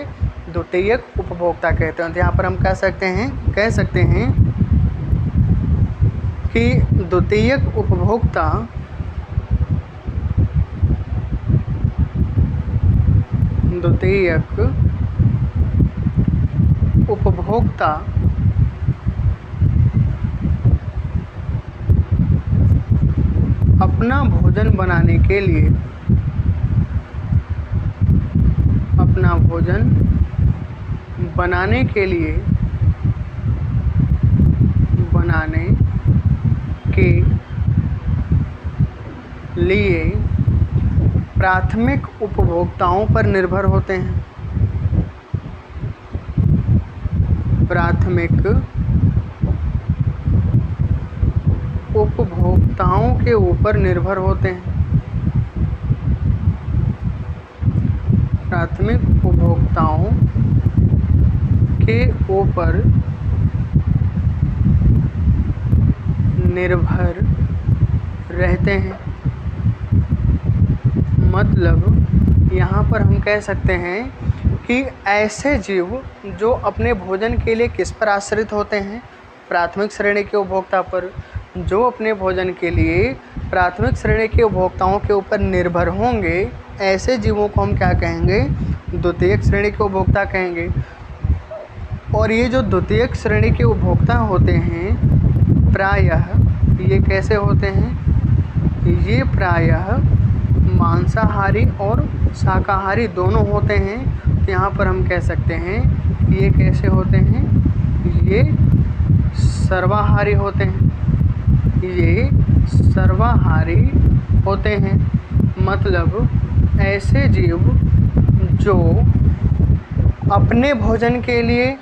द्वितीयक उपभोक्ता कहते हैं। तो यहाँ पर हम कह सकते हैं कि द्वितीयक उपभोक्ता अपना भोजन बनाने के लिए प्राथमिक उपभोक्ताओं पर निर्भर होते हैं। प्राथमिक उपभोक्ताओं के ऊपर निर्भर होते हैं। प्राथमिक उपभोक्ताओं के ऊपर निर्भर रहते हैं। मतलब यहाँ पर हम कह सकते हैं कि ऐसे जीव जो अपने भोजन के लिए किस पर आश्रित होते हैं? प्राथमिक श्रेणी के उपभोक्ता पर। जो अपने भोजन के लिए प्राथमिक श्रेणी के उपभोक्ताओं के ऊपर निर्भर होंगे, ऐसे जीवों को हम क्या कहेंगे? द्वितीयक श्रेणी के उपभोक्ता कहेंगे। और ये जो द्वितीयक श्रेणी के उपभोक्ता होते हैं, प्रायः ये कैसे होते हैं? ये प्रायः मांसाहारी और शाकाहारी दोनों होते हैं। तो यहाँ पर हम कह सकते हैं कि ये कैसे होते हैं? ये सर्वाहारी होते हैं। ये सर्वाहारी होते हैं। मतलब ऐसे जीव जो अपने भोजन के लिए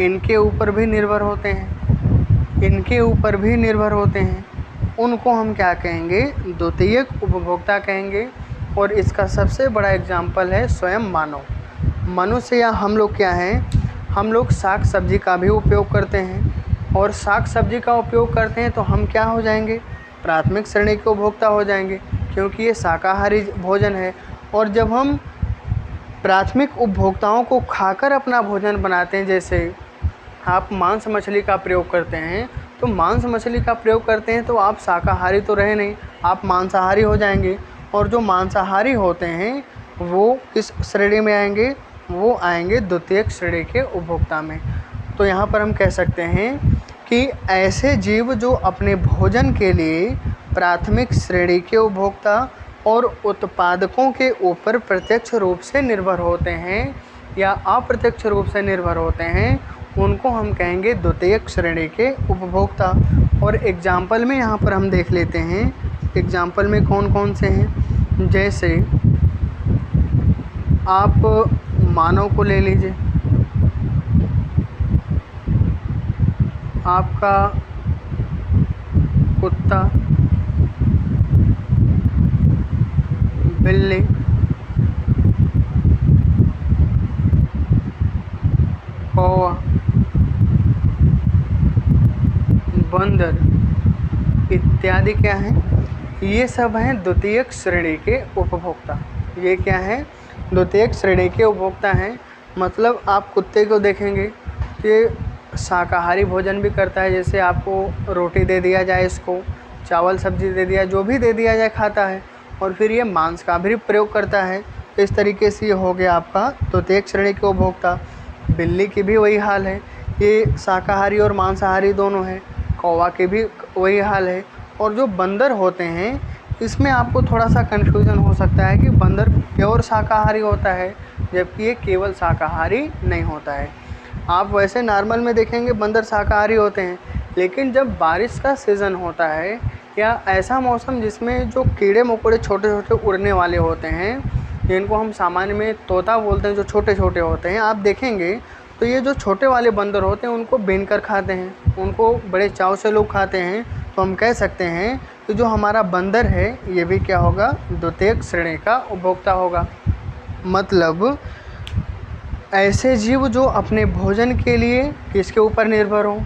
इनके ऊपर भी निर्भर होते हैं, इनके ऊपर भी निर्भर होते हैं, उनको हम क्या कहेंगे? द्वितीयक उपभोक्ता कहेंगे। और इसका सबसे बड़ा एग्जाम्पल है स्वयं मानव। मनुष्य या हम लोग क्या हैं? हम लोग साग सब्जी का भी उपयोग करते हैं, और साग सब्जी का उपयोग करते हैं तो हम क्या हो जाएंगे? प्राथमिक श्रेणी के उपभोक्ता हो जाएंगे, क्योंकि ये शाकाहारी भोजन है। और जब हम प्राथमिक उपभोक्ताओं को खाकर अपना भोजन बनाते हैं, जैसे आप मांस मछली का प्रयोग करते हैं, तो मांस मछली का प्रयोग करते हैं तो आप शाकाहारी तो रहे नहीं, आप मांसाहारी हो जाएंगे। और जो मांसाहारी होते हैं वो किस श्रेणी में आएंगे? वो आएंगे द्वितीयक श्रेणी के उपभोक्ता में। तो यहाँ पर हम कह सकते हैं कि ऐसे जीव जो अपने भोजन के लिए प्राथमिक श्रेणी के उपभोक्ता और उत्पादकों के ऊपर प्रत्यक्ष रूप से निर्भर होते हैं या अप्रत्यक्ष रूप से निर्भर होते हैं, उनको हम कहेंगे द्वितीयक श्रेणी के उपभोक्ता। और एग्जाम्पल में यहाँ पर हम देख लेते हैं, एग्जाम्पल में कौन कौन से हैं। जैसे आप मानव को ले लीजिए, आपका कुत्ता, बिल्ली, कौवा, बंदर इत्यादि क्या हैं? ये सब हैं द्वितीयक श्रेणी के उपभोक्ता। ये क्या हैं? द्वितीयक श्रेणी के उपभोक्ता हैं। मतलब आप कुत्ते को देखेंगे कि शाकाहारी भोजन भी करता है, जैसे आपको रोटी दे दिया जाए, इसको चावल सब्जी दे दिया, जो भी दे दिया जाए खाता है, और फिर ये मांस का भी प्रयोग करता है। इस तरीके से ये हो गया आपका द्वितीयक श्रेणी के उपभोक्ता। बिल्ली की भी वही हाल है, ये शाकाहारी और मांसाहारी दोनों हैं। कौवा के भी वही हाल है। और जो बंदर होते हैं, इसमें आपको थोड़ा सा कन्फ्यूज़न हो सकता है कि बंदर प्योर शाकाहारी होता है, जबकि ये केवल शाकाहारी नहीं होता है। आप वैसे नॉर्मल में देखेंगे बंदर शाकाहारी होते हैं, लेकिन जब बारिश का सीज़न होता है या ऐसा मौसम जिसमें जो कीड़े मकोड़े छोटे छोटे उड़ने वाले होते हैं, जिनको हम सामान्य में तोता बोलते हैं, जो छोटे छोटे होते हैं, आप देखेंगे तो ये जो छोटे वाले बंदर होते हैं उनको बीन कर खाते हैं, उनको बड़े चाव से लोग खाते हैं। तो हम कह सकते हैं कि जो हमारा बंदर है ये भी क्या होगा? द्वितीयक श्रेणी का उपभोक्ता होगा। मतलब ऐसे जीव जो अपने भोजन के लिए किसके ऊपर निर्भर हों?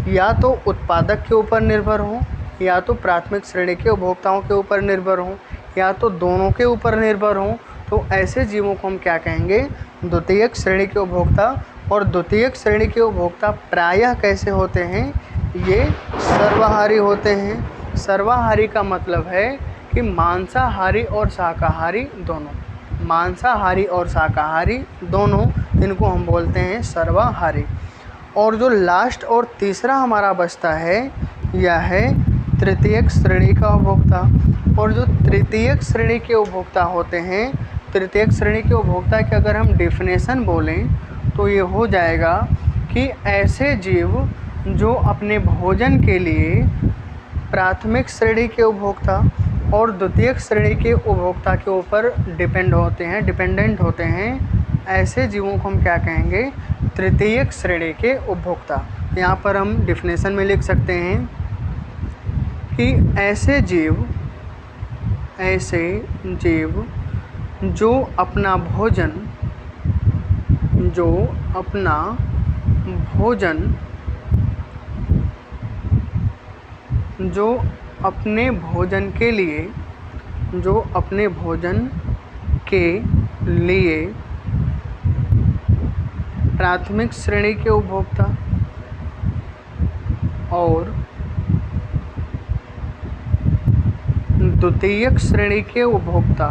या तो उत्पादक के ऊपर निर्भर हों, या तो प्राथमिक श्रेणी के उपभोक्ताओं के ऊपर निर्भर हों, या तो दोनों के ऊपर निर्भर हों, तो ऐसे जीवों को हम क्या कहेंगे? द्वितीयक श्रेणी के उपभोक्ता। और द्वितीयक श्रेणी के उपभोक्ता प्रायः कैसे होते हैं? ये सर्वाहारी होते हैं। सर्वाहारी का मतलब है कि मांसाहारी और शाकाहारी दोनों, मांसाहारी और शाकाहारी दोनों, इनको हम बोलते हैं सर्वाहारी। और जो लास्ट और तीसरा हमारा बचता है यह है तृतीयक श्रेणी का उपभोक्ता। और जो तृतीयक श्रेणी के उपभोक्ता होते हैं, तृतीयक श्रेणी के उपभोक्ता की अगर हम डेफिनेशन बोलें तो ये हो जाएगा कि ऐसे जीव जो अपने भोजन के लिए प्राथमिक श्रेणी के उपभोक्ता और द्वितीयक श्रेणी के उपभोक्ता के ऊपर डिपेंडेंट होते हैं, ऐसे जीवों को हम क्या कहेंगे? तृतीयक श्रेणी के उपभोक्ता। यहाँ पर हम डेफिनेशन में लिख सकते हैं कि ऐसे जीव जो अपना भोजन जो अपना भोजन जो अपने भोजन के लिए प्राथमिक श्रेणी के उपभोक्ता और द्वितीयक श्रेणी के उपभोक्ता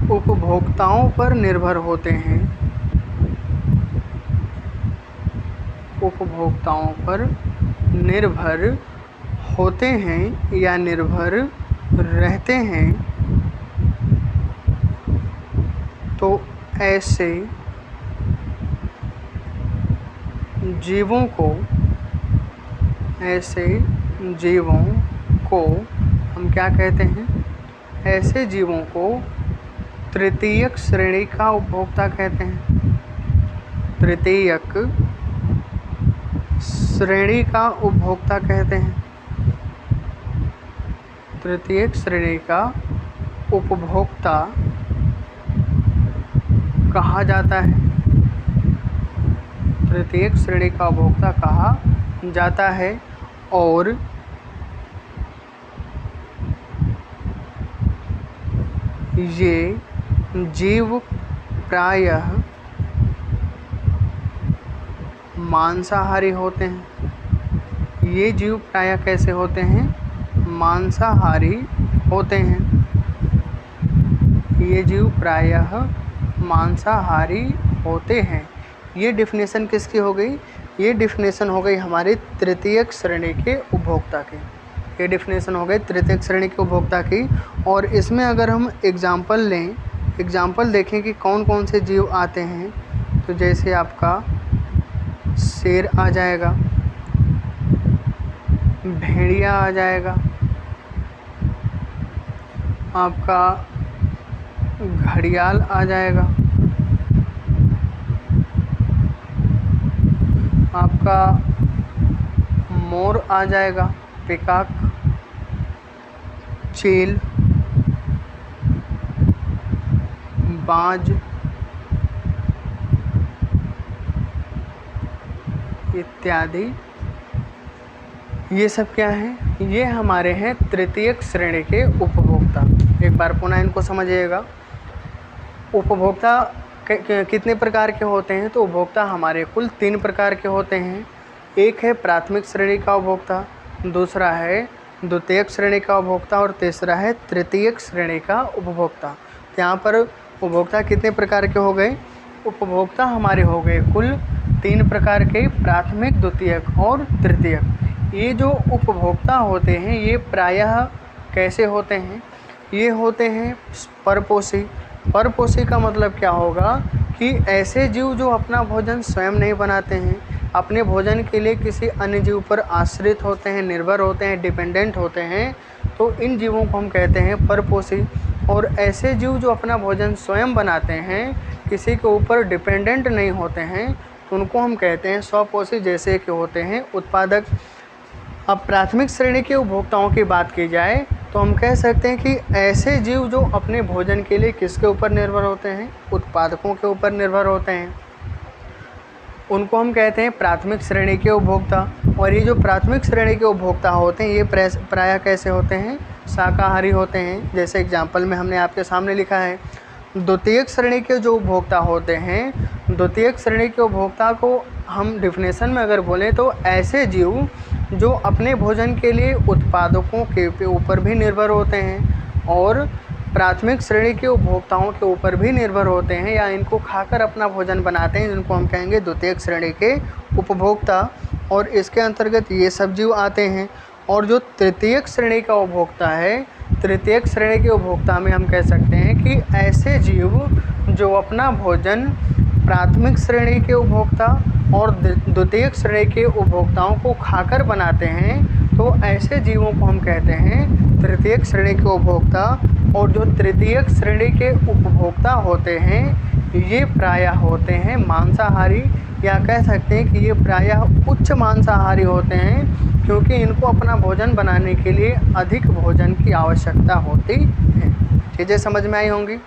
उपभोक्ताओं पर निर्भर होते हैं या निर्भर रहते हैं, तो ऐसे जीवों को हम क्या कहते हैं? ऐसे जीवों को तृतीयक श्रेणी का उपभोक्ता कहते हैं। तृतीयक श्रेणी का उपभोक्ता कहते हैं। तृतीयक श्रेणी का उपभोक्ता कहा जाता है। तृतीयक श्रेणी का उपभोक्ता कहा जाता है। और ये जीव प्रायः मांसाहारी होते हैं। ये जीव प्रायः कैसे होते हैं? मांसाहारी होते हैं। ये जीव प्रायः मांसाहारी होते हैं। ये डिफिनेशन किसकी हो गई? ये डिफिनेशन हो गई हमारी तृतीयक श्रेणी के उपभोक्ता की। ये डिफिनेशन हो गई तृतीयक श्रेणी के उपभोक्ता की। और इसमें अगर हम एग्जाम्पल देखें कि कौन कौन से जीव आते हैं, तो जैसे आपका शेर आ जाएगा, भेड़िया आ जाएगा, आपका घड़ियाल आ जाएगा, आपका मोर आ जाएगा, पिकॉक, चील, बाज इत्यादि। ये सब क्या हैं? ये हमारे हैं तृतीयक श्रेणी के उपभोक्ता। एक बार पुनः इनको समझिएगा। उपभोक्ता कितने प्रकार के होते हैं? तो उपभोक्ता हमारे कुल 3 प्रकार के होते हैं। एक है प्राथमिक श्रेणी का उपभोक्ता, दूसरा है द्वितीयक श्रेणी का उपभोक्ता और तीसरा है तृतीयक श्रेणी का उपभोक्ता। तो यहाँ पर उपभोक्ता कितने प्रकार के हो गए? उपभोक्ता हमारे हो गए कुल 3 प्रकार के, प्राथमिक, द्वितीयक और तृतीयक। ये जो उपभोक्ता होते हैं ये प्रायः कैसे होते हैं? ये होते हैं परपोषी। परपोषी का मतलब क्या होगा कि ऐसे जीव जो अपना भोजन स्वयं नहीं बनाते हैं, अपने भोजन के लिए किसी अन्य जीव पर आश्रित होते हैं, निर्भर होते हैं, डिपेंडेंट होते हैं, तो इन जीवों को हम कहते हैं परपोषी। और ऐसे जीव जो अपना भोजन स्वयं बनाते हैं, किसी के ऊपर डिपेंडेंट नहीं होते हैं, तो उनको हम कहते हैं स्वपोषी, जैसे कि होते हैं उत्पादक। अब प्राथमिक श्रेणी के उपभोक्ताओं की बात की जाए तो हम कह सकते हैं कि ऐसे जीव जो अपने भोजन के लिए किसके ऊपर निर्भर होते हैं? उत्पादकों के ऊपर निर्भर होते हैं, उनको हम कहते हैं प्राथमिक श्रेणी के उपभोक्ता। और ये जो प्राथमिक श्रेणी के उपभोक्ता होते हैं ये प्रायः कैसे होते हैं? शाकाहारी होते हैं। जैसे एग्जाम्पल में हमने आपके सामने लिखा है। द्वितीयक श्रेणी के जो उपभोक्ता होते हैं, द्वितीयक श्रेणी के उपभोक्ता को हम डिफिनेशन में अगर बोलें तो ऐसे जीव जो अपने भोजन के लिए उत्पादकों के ऊपर भी निर्भर होते हैं और प्राथमिक श्रेणी के उपभोक्ताओं के ऊपर भी निर्भर होते हैं या इनको खाकर अपना भोजन बनाते हैं, जिनको हम कहेंगे द्वितीयक श्रेणी के उपभोक्ता। और इसके अंतर्गत ये सब जीव आते हैं। और जो तृतीयक श्रेणी का उपभोक्ता है, तृतीयक श्रेणी के उपभोक्ता में हम कह सकते हैं कि ऐसे जीव जो अपना भोजन प्राथमिक श्रेणी के उपभोक्ता और द्वितीयक श्रेणी के उपभोक्ताओं को खाकर बनाते हैं, तो ऐसे जीवों को हम कहते हैं तृतीयक श्रेणी के उपभोक्ता। और जो तृतीयक श्रेणी के उपभोक्ता होते हैं ये प्रायः होते हैं मांसाहारी, या कह सकते हैं कि ये प्रायः उच्च मांसाहारी होते हैं, क्योंकि इनको अपना भोजन बनाने के लिए अधिक भोजन की आवश्यकता होती है। चीज़ें समझ में आई होंगी।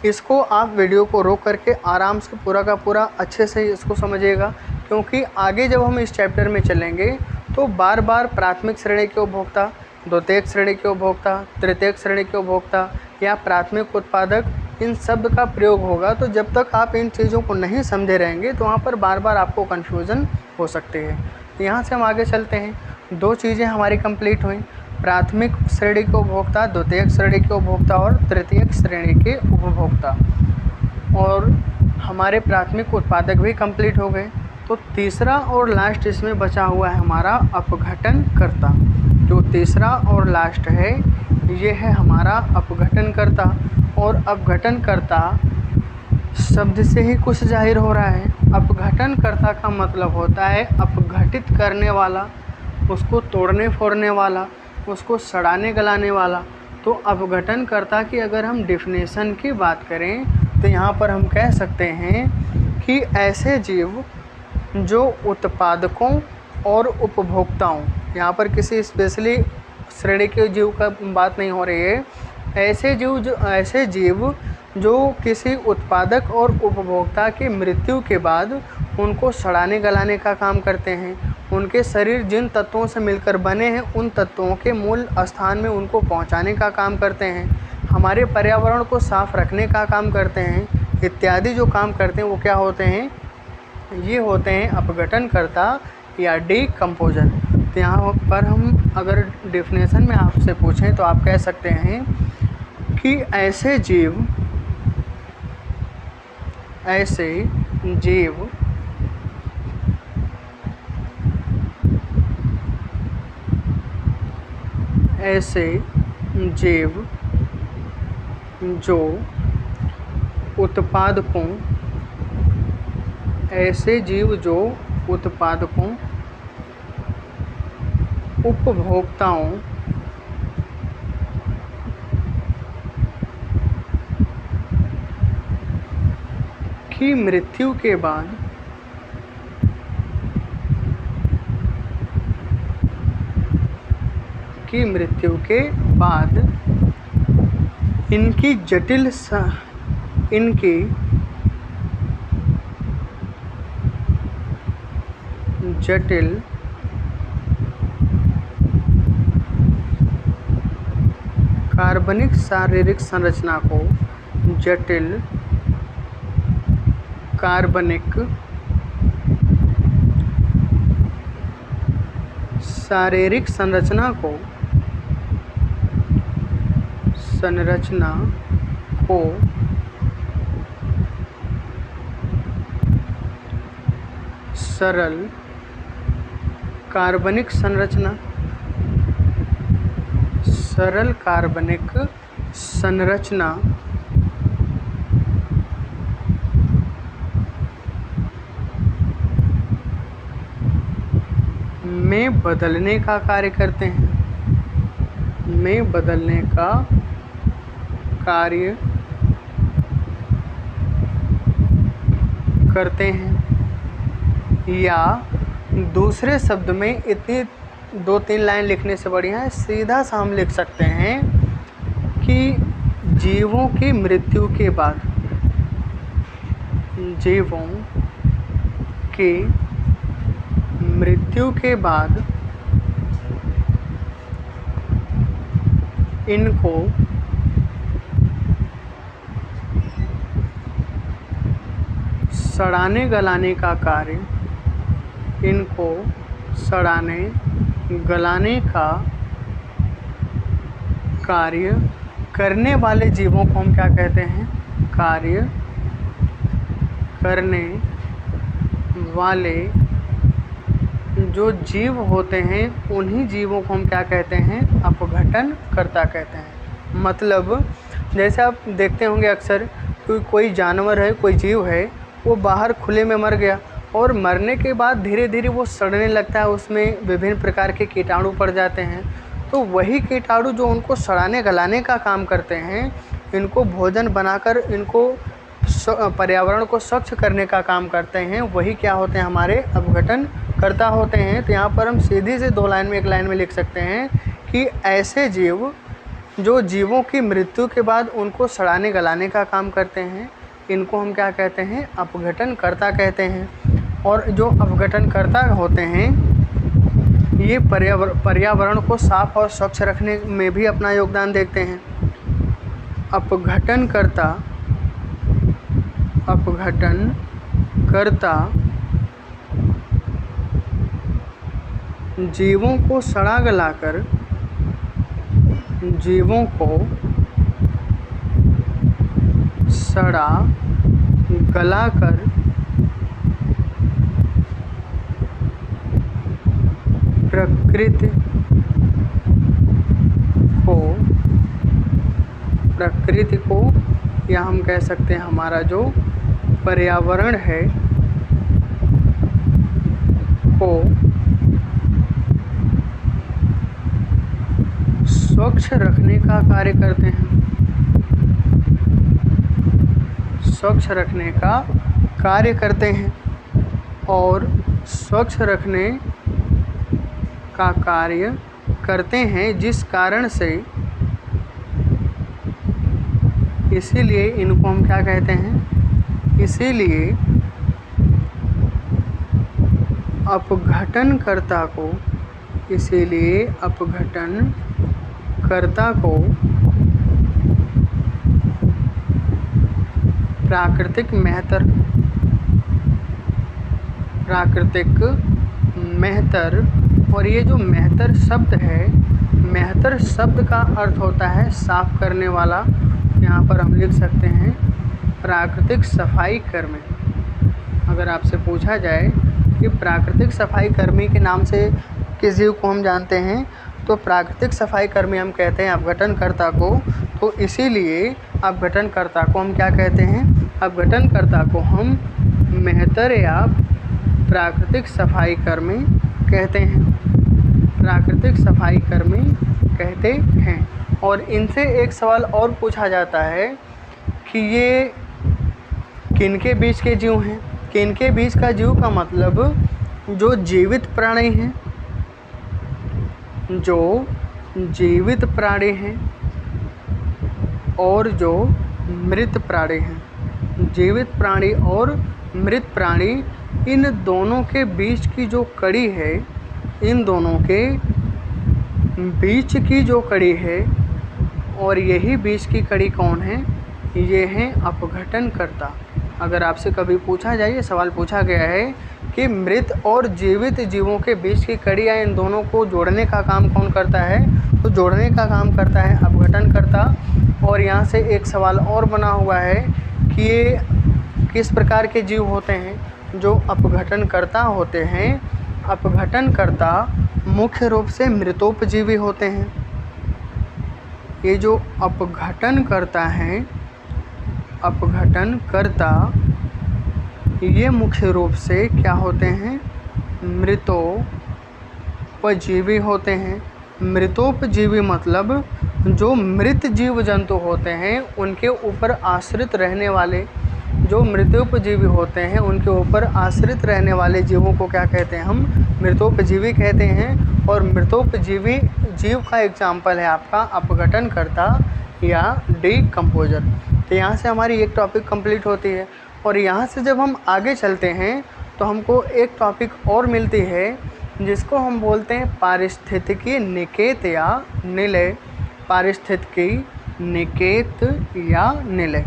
इसको आप वीडियो को रोक करके आराम से पूरा का पूरा अच्छे से इसको समझिएगा, क्योंकि आगे जब हम इस चैप्टर में चलेंगे तो बार बार प्राथमिक श्रेणी के उपभोक्ता, द्वितीयक श्रेणी के उपभोक्ता, तृतीयक श्रेणी के उपभोक्ता या प्राथमिक उत्पादक, इन शब्द का प्रयोग होगा। तो जब तक आप इन चीज़ों को नहीं समझे रहेंगे तो वहाँ पर बार बार आपको कन्फ्यूज़न हो सकती है। यहाँ से हम आगे चलते हैं। 2 चीज़ें हमारी कंप्लीट हुई, प्राथमिक श्रेणी के उपभोक्ता, द्वितीयक श्रेणी के उपभोक्ता और तृतीयक श्रेणी के उपभोक्ता, और हमारे प्राथमिक उत्पादक भी कंप्लीट हो गए। तो तीसरा और लास्ट इसमें बचा हुआ है हमारा अपघटनकर्ता। जो तीसरा और लास्ट है ये है हमारा अपघटनकर्ता। और अपघटनकर्ता शब्द से ही कुछ जाहिर हो रहा है। अपघटनकर्ता का मतलब होता है अपघटित करने वाला, उसको तोड़ने फोड़ने वाला, उसको सड़ाने गलाने वाला। तो अपघटनकर्ता की अगर हम डेफिनेशन की बात करें तो यहाँ पर हम कह सकते हैं कि ऐसे जीव जो उत्पादकों और उपभोक्ताओं, यहाँ पर किसी स्पेशली श्रेणी के जीव का बात नहीं हो रही है, ऐसे जीव जो किसी उत्पादक और उपभोक्ता की मृत्यु के बाद उनको सड़ाने गलाने का काम करते हैं, उनके शरीर जिन तत्वों से मिलकर बने हैं उन तत्वों के मूल स्थान में उनको पहुंचाने का काम करते हैं, हमारे पर्यावरण को साफ रखने का काम करते हैं, इत्यादि जो काम करते हैं वो क्या होते हैं, ये होते हैं अपघटनकर्ता या डीकम्पोजर। तो यहाँ पर हम अगर डेफिनेशन में आपसे पूछें तो आप कह सकते हैं कि ऐसे जीव जो उत्पादकों, उपभोक्ताओं की मृत्यु के बाद इनकी जटिल कार्बनिक शारीरिक संरचना को सरल कार्बनिक संरचना में बदलने का कार्य करते हैं। या दूसरे शब्द में इतनी 2-3 लाइन लिखने से बढ़िया है सीधा सा हम लिख सकते हैं कि जीवों की मृत्यु के बाद इनको सड़ाने गलाने का कार्य करने वाले जीवों को हम क्या कहते हैं, कार्य करने वाले जो जीव होते हैं उन्हीं जीवों को हम क्या कहते हैं, अपघटनकर्ता कहते हैं। मतलब जैसे आप देखते होंगे अक्सर कोई जानवर है, कोई जीव है, वो बाहर खुले में मर गया और मरने के बाद धीरे धीरे वो सड़ने लगता है, उसमें विभिन्न प्रकार के कीटाणु पड़ जाते हैं। तो वही कीटाणु जो उनको सड़ाने गलाने का काम करते हैं, इनको भोजन बनाकर इनको पर्यावरण को स्वच्छ करने का काम करते हैं, वही क्या होते हैं, हमारे अपघटनकर्ता होते हैं। तो यहाँ पर हम सीधी से 2 लाइन में, 1 लाइन में लिख सकते हैं कि ऐसे जीव जो जीवों की मृत्यु के बाद उनको सड़ाने गलाने का काम करते हैं, इनको हम क्या कहते हैं, अपघटनकर्ता कहते हैं। और जो अपघटनकर्ता होते हैं ये पर्यावरण को साफ और स्वच्छ रखने में भी अपना योगदान देते हैं। अपघटनकर्ता जीवों को सड़ा गलाकर प्रकृति को या हम कह सकते हैं हमारा जो पर्यावरण है को स्वच्छ रखने का कार्य करते हैं, स्वच्छ रखने का कार्य करते हैं। और स्वच्छ रखने का कार्य करते हैं जिस कारण से, इसीलिए इनको हम क्या कहते हैं, इसीलिए अपघटनकर्ता को प्राकृतिक मेहतर। और ये जो मेहतर शब्द है, मेहतर शब्द का अर्थ होता है साफ करने वाला। यहाँ पर हम लिख सकते हैं प्राकृतिक सफाई कर्मी। अगर आपसे पूछा जाए कि प्राकृतिक सफाई कर्मी के नाम से किस जीव को हम जानते हैं, तो प्राकृतिक सफाई कर्मी हम कहते हैं अपघटनकर्ता को। तो इसीलिए अपघटनकर्ता को हम क्या कहते हैं, अपघटनकर्ता को हम मेहतर या प्राकृतिक सफाई कर्मी कहते हैं, प्राकृतिक सफाई कर्मी कहते हैं। और इनसे एक सवाल और पूछा जाता है कि ये किनके बीच के जीव हैं। किनके बीच का जीव का मतलब जो जीवित प्राणी हैं, जो जीवित प्राणी हैं और जो मृत प्राणी हैं। जीवित प्राणी और मृत प्राणी, इन दोनों के बीच की जो कड़ी है, इन दोनों के बीच की जो कड़ी है, और यही बीच की कड़ी कौन है, ये हैं अपघटनकर्ता। अगर आपसे कभी पूछा जाए, ये सवाल पूछा गया है कि मृत और जीवित जीवों के बीच की कड़ी या इन दोनों को जोड़ने का काम कौन करता है, तो जोड़ने का काम करता है अपघटनकर्ता। और यहाँ से एक सवाल और बना हुआ है कि ये किस प्रकार के जीव होते हैं जो अपघटनकर्ता होते हैं। अपघटनकर्ता मुख्य रूप से मृतोपजीवी होते हैं। ये जो अपघटनकर्ता हैं, अपघटनकर्ता ये मुख्य रूप से क्या होते हैं, मृतोपजीवी होते हैं। मृतोपजीवी मतलब जो मृत जीव जंतु होते हैं उनके ऊपर आश्रित रहने वाले, जो मृतोपजीवी होते हैं उनके ऊपर आश्रित रहने वाले जीवों को क्या कहते हैं, हम मृतोपजीवी कहते हैं। और मृतोपजीवी जीव का एग्जाम्पल है आपका अपघटनकर्ता या डीकम्पोजर। तो यहाँ से हमारी एक टॉपिक कंप्लीट होती है। और यहाँ से जब हम आगे चलते हैं तो हमको एक टॉपिक और मिलती है जिसको हम बोलते हैं पारिस्थितिकी निकेत या निलय। पारिस्थितिकी निकेत या निलय,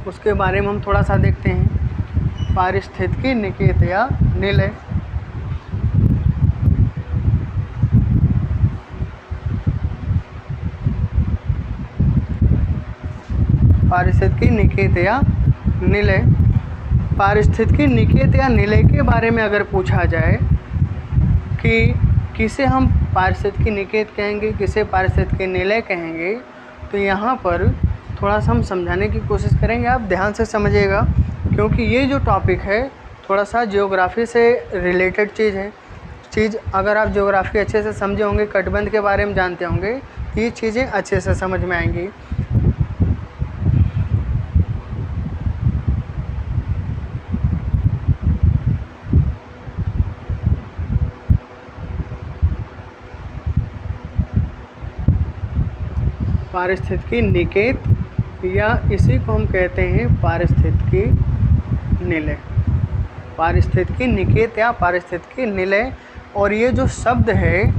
उसके बारे में हम थोड़ा सा देखते हैं। पारिस्थितिकी निकेत या निलय, पारिस्थितिकी निकेत या निलय। पारिस्थितिकी निकेत या निलय के बारे में अगर पूछा जाए कि किसे हम पारिस्थितिकी निकेत कहेंगे, किसे पारिस्थितिकी निलय कहेंगे, तो यहाँ पर थोड़ा सा हम समझाने की कोशिश करेंगे। आप ध्यान से समझिएगा क्योंकि ये जो टॉपिक है थोड़ा सा जियोग्राफी से रिलेटेड चीज़ अगर आप जियोग्राफी अच्छे से समझे होंगे, कटबंध के बारे में जानते होंगे, ये चीज़ें अच्छे से समझ में आएंगी। पारिस्थितिकी निकेत या इसी को हम कहते हैं पारिस्थितिकी निलय। पारिस्थितिकी निकेत या पारिस्थितिकी निलय। और ये जो शब्द है,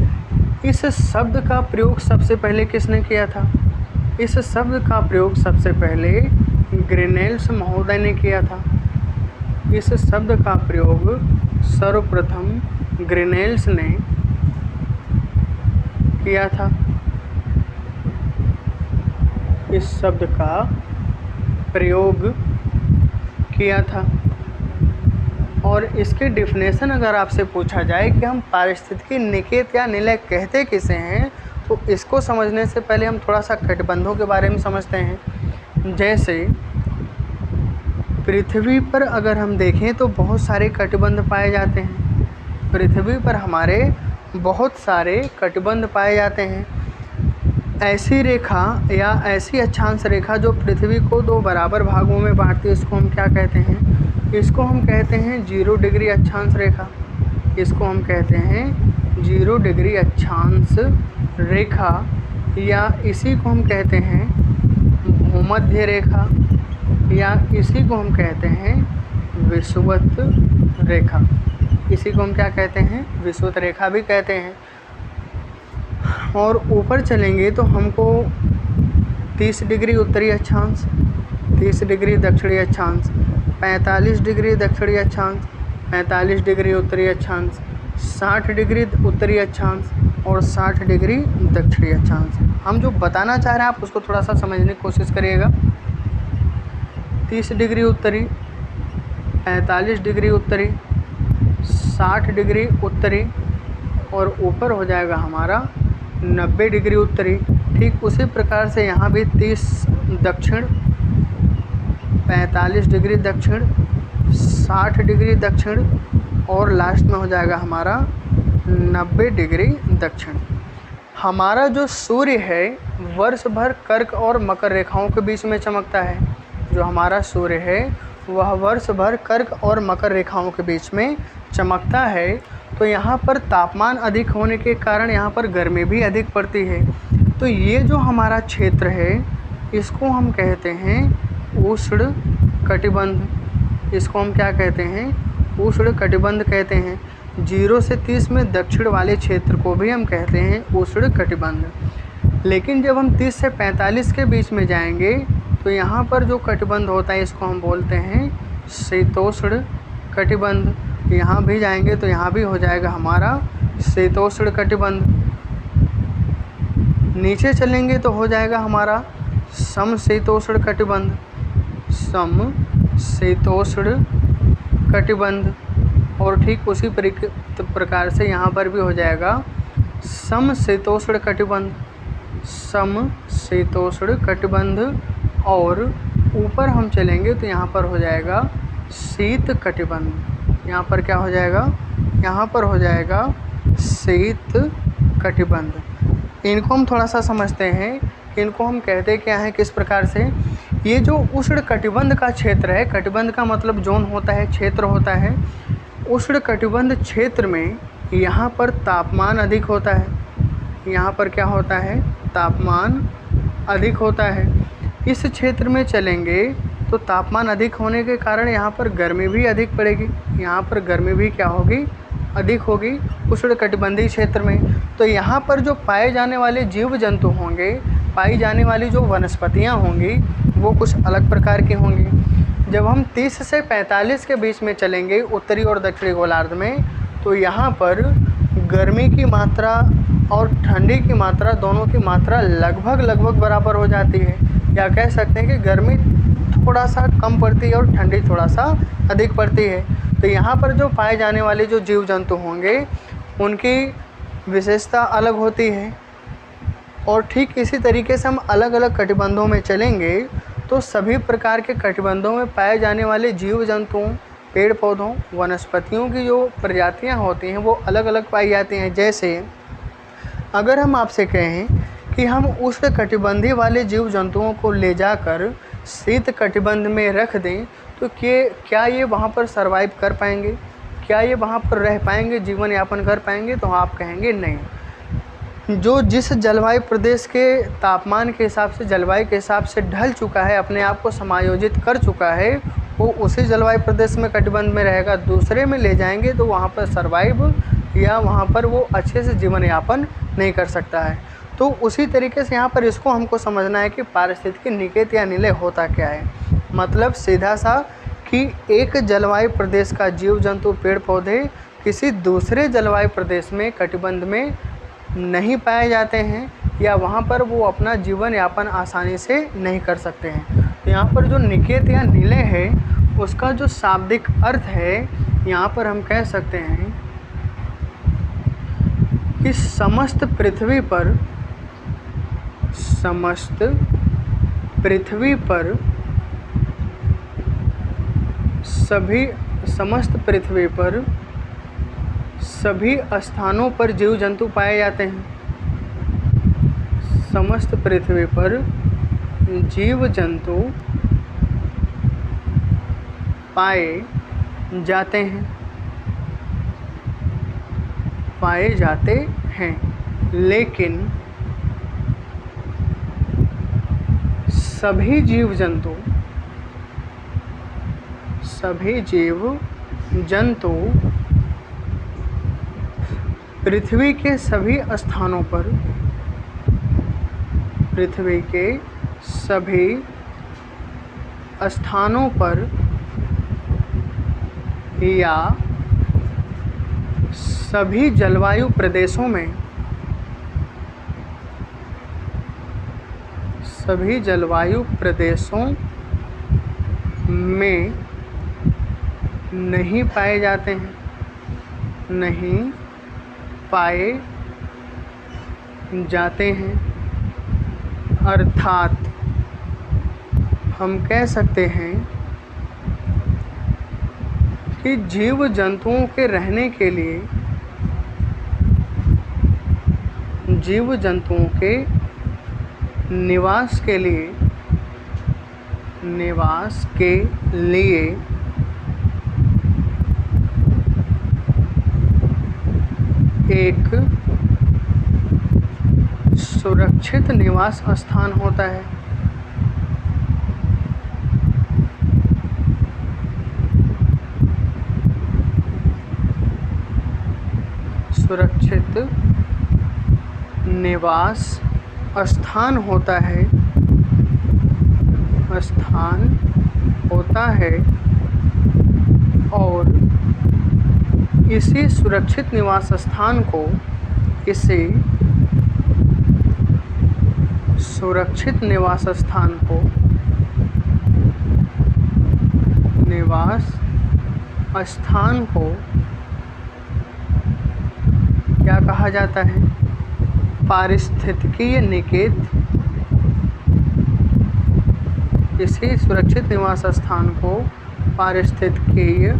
इस शब्द का प्रयोग सबसे पहले किसने किया था? इस शब्द का प्रयोग सबसे पहले ग्रिनेल्स महोदय ने किया था। इस शब्द का प्रयोग सर्वप्रथम ग्रिनेल्स ने किया था। इस शब्द का प्रयोग किया था। और इसके डिफिनेशन अगर आपसे पूछा जाए कि हम पारिस्थितिकी निकेत या निलय कहते किसे हैं, तो इसको समझने से पहले हम थोड़ा सा कटिबंधों के बारे में समझते हैं। जैसे पृथ्वी पर अगर हम देखें तो बहुत सारे कटिबंध पाए जाते हैं। पृथ्वी पर हमारे बहुत सारे कटिबंध पाए जाते हैं। ऐसी रेखा या ऐसी अक्षांश रेखा जो पृथ्वी को दो बराबर भागों में बांटती है, इसको हम क्या कहते हैं? इसको हम कहते हैं 0 डिग्री अक्षांश रेखा। इसको हम कहते हैं 0 डिग्री अक्षांश रेखा, या इसी को हम कहते हैं भूमध्य रेखा, या इसी को हम कहते हैं विषुवत रेखा। इसी को हम क्या कहते हैं? विषुवत रेखा भी कहते हैं। और ऊपर चलेंगे तो हमको 30 डिग्री उत्तरी अक्षांश, 30 डिग्री दक्षिणी अक्षांश, 45 डिग्री दक्षिणी अक्षांश, 45 डिग्री उत्तरी अक्षांश, 60 डिग्री उत्तरी अक्षांश और 60 डिग्री दक्षिणी अक्षांश। हम जो बताना चाह रहे हैं आप उसको थोड़ा सा समझने की कोशिश करिएगा। 30 डिग्री उत्तरी, 45 डिग्री उत्तरी, 60 डिग्री उत्तरी और ऊपर हो जाएगा हमारा 90 डिग्री उत्तरी। ठीक उसी प्रकार से यहाँ भी 30 दक्षिण, 45 डिग्री दक्षिण, 60 डिग्री दक्षिण और लास्ट में हो जाएगा हमारा 90 डिग्री दक्षिण। हमारा जो सूर्य है वर्ष भर कर्क और मकर रेखाओं के बीच में चमकता है। जो हमारा सूर्य है वह वर्ष भर कर्क और मकर रेखाओं के बीच में चमकता है। तो यहाँ पर तापमान अधिक होने के कारण यहाँ पर गर्मी भी अधिक पड़ती है। तो ये जो हमारा क्षेत्र है इसको हम कहते हैं उष्ण कटिबंध। इसको हम क्या कहते हैं? उष्ण कटिबंध कहते हैं। 0 से 30 में दक्षिण वाले क्षेत्र को भी हम कहते हैं उष्ण कटिबंध। लेकिन जब हम 30 से 45 के बीच में जाएंगे तो यहाँ पर जो कटिबंध होता है इसको हम बोलते हैं शीतोष्ण कटिबंध। यहाँ भी जाएंगे तो यहाँ भी हो जाएगा हमारा शीतोष्ण कटिबंध। नीचे चलेंगे तो हो जाएगा हमारा समशीतोष्ण कटिबंध, समशीतोष्ण कटिबंध। और ठीक उसी प्रकार से यहाँ पर भी हो जाएगा समशीतोष्ण कटिबंध, समशीतोष्ण कटिबंध। और ऊपर हम चलेंगे तो यहाँ पर हो जाएगा शीत कटिबंध। यहाँ पर क्या हो जाएगा? यहाँ पर हो जाएगा शीत कटिबंध। इनको हम थोड़ा सा समझते हैं कि इनको हम कहते क्या हैं, किस प्रकार से। ये जो उष्ण कटिबंध का क्षेत्र है, कटिबंध का मतलब जोन होता है, क्षेत्र होता है। उष्ण कटिबंध क्षेत्र में यहाँ पर तापमान अधिक होता है। यहाँ पर क्या होता है? तापमान अधिक होता है। इस क्षेत्र में चलेंगे तो तापमान अधिक होने के कारण यहाँ पर गर्मी भी अधिक पड़ेगी। यहाँ पर गर्मी भी क्या होगी? अधिक होगी उष्ण कटिबंधीय क्षेत्र में। तो यहाँ पर जो पाए जाने वाले जीव जंतु होंगे, पाई जाने वाली जो वनस्पतियाँ होंगी वो कुछ अलग प्रकार की होंगी। जब हम 30 से 45 के बीच में चलेंगे उत्तरी और दक्षिणी गोलार्ध में, तो यहाँ पर गर्मी की मात्रा और ठंडी की मात्रा, दोनों की मात्रा लगभग बराबर हो जाती है। या कह सकते हैं कि गर्मी थोड़ा सा कम पड़ती है और ठंडी थोड़ा सा अधिक पड़ती है। तो यहाँ पर जो पाए जाने वाले जो जीव जंतु होंगे उनकी विशेषता अलग होती है। और ठीक इसी तरीके से हम अलग अलग कटिबंधों में चलेंगे तो सभी प्रकार के कटिबंधों में पाए जाने वाले जीव जंतुओं, पेड़ पौधों, वनस्पतियों की जो प्रजातियाँ होती हैं वो अलग अलग पाई जाती हैं। जैसे अगर हम आपसे कहें कि हम उष्ण कटिबंधी वाले जीव जंतुओं को ले जाकर शीत कटिबंध में रख दें तो क्या ये वहाँ पर सरवाइव कर पाएंगे? क्या ये वहाँ पर रह पाएंगे, जीवन यापन कर पाएंगे? तो आप कहेंगे नहीं। जो जिस जलवायु प्रदेश के तापमान के हिसाब से, जलवायु के हिसाब से ढल चुका है, अपने आप को समायोजित कर चुका है, वो उसी जलवायु प्रदेश में कटिबंध में रहेगा। दूसरे में ले जाएंगे तो वहाँ पर सर्वाइव या वहाँ पर वो अच्छे से जीवन यापन नहीं कर सकता है। तो उसी तरीके से यहाँ पर इसको हमको समझना है कि पारिस्थितिकी निकेत या निलय होता क्या है। मतलब सीधा सा कि एक जलवायु प्रदेश का जीव जंतु पेड़ पौधे किसी दूसरे जलवायु प्रदेश में कटिबंध में नहीं पाए जाते हैं या वहाँ पर वो अपना जीवन यापन आसानी से नहीं कर सकते हैं। तो यहाँ पर जो निकेत या निलय है उसका जो शाब्दिक अर्थ है, यहाँ पर हम कह सकते हैं कि समस्त पृथ्वी पर सभी स्थानों पर जीव जंतु पाए जाते हैं। समस्त पृथ्वी पर जीव जंतु पाए जाते हैं, लेकिन सभी जीव जंतु पृथ्वी के सभी स्थानों पर या सभी जलवायु प्रदेशों में नहीं पाए जाते हैं। अर्थात हम कह सकते हैं कि जीव जंतुओं के रहने के लिए, जीव जंतुओं के निवास के लिए एक सुरक्षित निवास स्थान होता है। सुरक्षित निवास स्थान होता है और इसी सुरक्षित निवास स्थान को क्या कहा जाता है? पारिस्थितिकीय निकेत। इसी सुरक्षित निवास स्थान को पारिस्थितिकीय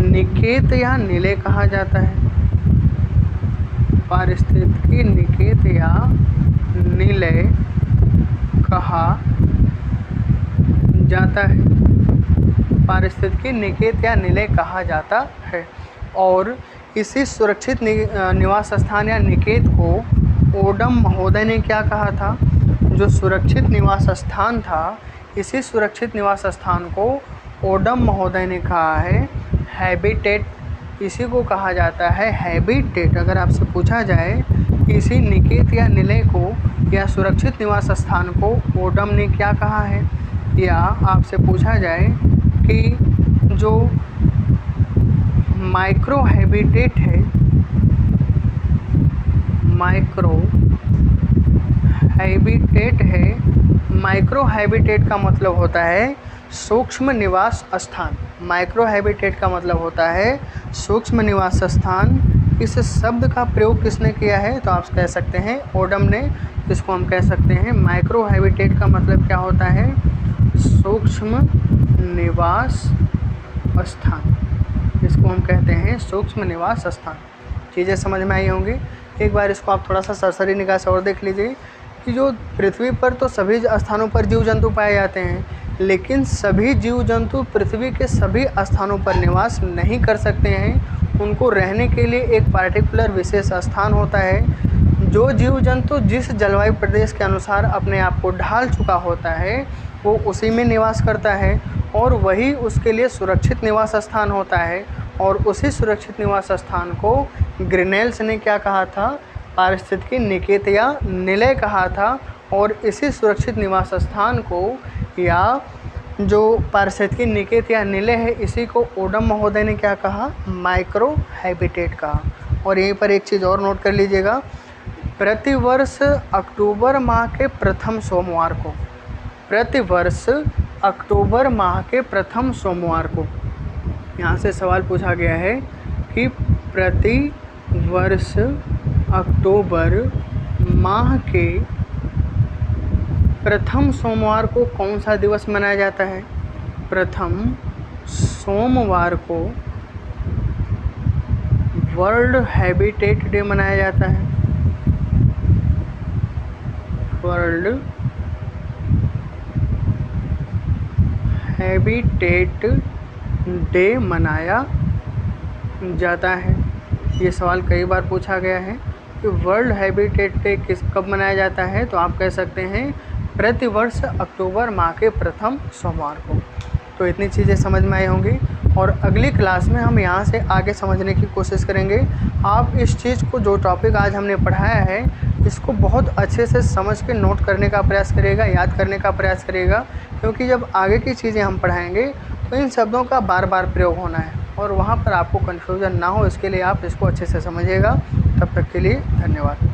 निकेत या निलय कहा जाता है। पारिस्थितिकीय निकेत या निलय कहा जाता है। पारिस्थितिकीय निकेत या निलय कहा जाता है। और इसी सुरक्षित निवास स्थान या निकेत को ओडम महोदय ने क्या कहा था? जो सुरक्षित निवास स्थान था, इसी सुरक्षित निवास स्थान को ओडम महोदय ने कहा है हैबिटेट। इसी को कहा जाता है हैबिटेट। अगर आपसे पूछा जाए कि इसी निकेत या निलय को या सुरक्षित निवास स्थान को ओडम ने क्या कहा है, या आपसे पूछा जाए कि जो माइक्रो हैबिटेट है, माइक्रो हैबिटेट का मतलब होता है सूक्ष्म निवास स्थान। माइक्रो हैबिटेट का मतलब होता है सूक्ष्म निवास स्थान। इस शब्द का प्रयोग किसने किया है? तो आप कह सकते हैं ओडम ने। इसको हम कह सकते हैं माइक्रो हैबिटेट का मतलब क्या होता है? सूक्ष्म निवास स्थान। इसको हम कहते हैं सूक्ष्म निवास स्थान। चीज़ें समझ में आई होंगी। एक बार इसको आप थोड़ा सा सरसरी निगाह से और देख लीजिए कि जो पृथ्वी पर तो सभी स्थानों पर जीव जंतु पाए जाते हैं, लेकिन सभी जीव जंतु पृथ्वी के सभी स्थानों पर निवास नहीं कर सकते हैं। उनको रहने के लिए एक पार्टिकुलर विशेष स्थान होता है। जो जीव जंतु जिस जलवायु प्रदेश के अनुसार अपने आप को ढाल चुका होता है वो उसी में निवास करता है और वही उसके लिए सुरक्षित निवास स्थान होता है। और उसी सुरक्षित निवास स्थान को ग्रिनेल्स ने क्या कहा था? पारिस्थितिकी निकेत या निलय कहा था। और इसी सुरक्षित निवास स्थान को या जो पारिस्थितिकी निकेत या निलय है इसी को ओडम महोदय ने क्या कहा? माइक्रो हैबिटेट कहा। और यहीं पर एक चीज़ और नोट कर लीजिएगा, प्रतिवर्ष अक्टूबर माह के प्रथम सोमवार को, प्रतिवर्ष अक्टूबर माह के प्रथम सोमवार को यहाँ से सवाल पूछा गया है कि प्रति वर्ष अक्टूबर माह के प्रथम सोमवार को कौन सा दिवस मनाया जाता है? प्रथम सोमवार को वर्ल्ड हैबिटेट डे मनाया जाता है। वर्ल्ड हैबिटेट डे मनाया जाता है। ये सवाल कई बार पूछा गया है कि वर्ल्ड हैबिटेट डे कब मनाया जाता है, तो आप कह सकते हैं प्रतिवर्ष अक्टूबर माह के प्रथम सोमवार को। तो इतनी चीज़ें समझ में आई होंगी और अगली क्लास में हम यहाँ से आगे समझने की कोशिश करेंगे। आप इस चीज़ को, जो टॉपिक आज हमने पढ़ाया है, इसको बहुत अच्छे से समझ के नोट करने का प्रयास करिएगा, याद करने का प्रयास करिएगा, क्योंकि जब आगे की चीज़ें हम पढ़ाएंगे तो इन शब्दों का बार बार प्रयोग होना है और वहाँ पर आपको कन्फ्यूज़न ना हो, इसके लिए आप इसको अच्छे से समझिएगा। तब तक के लिए धन्यवाद।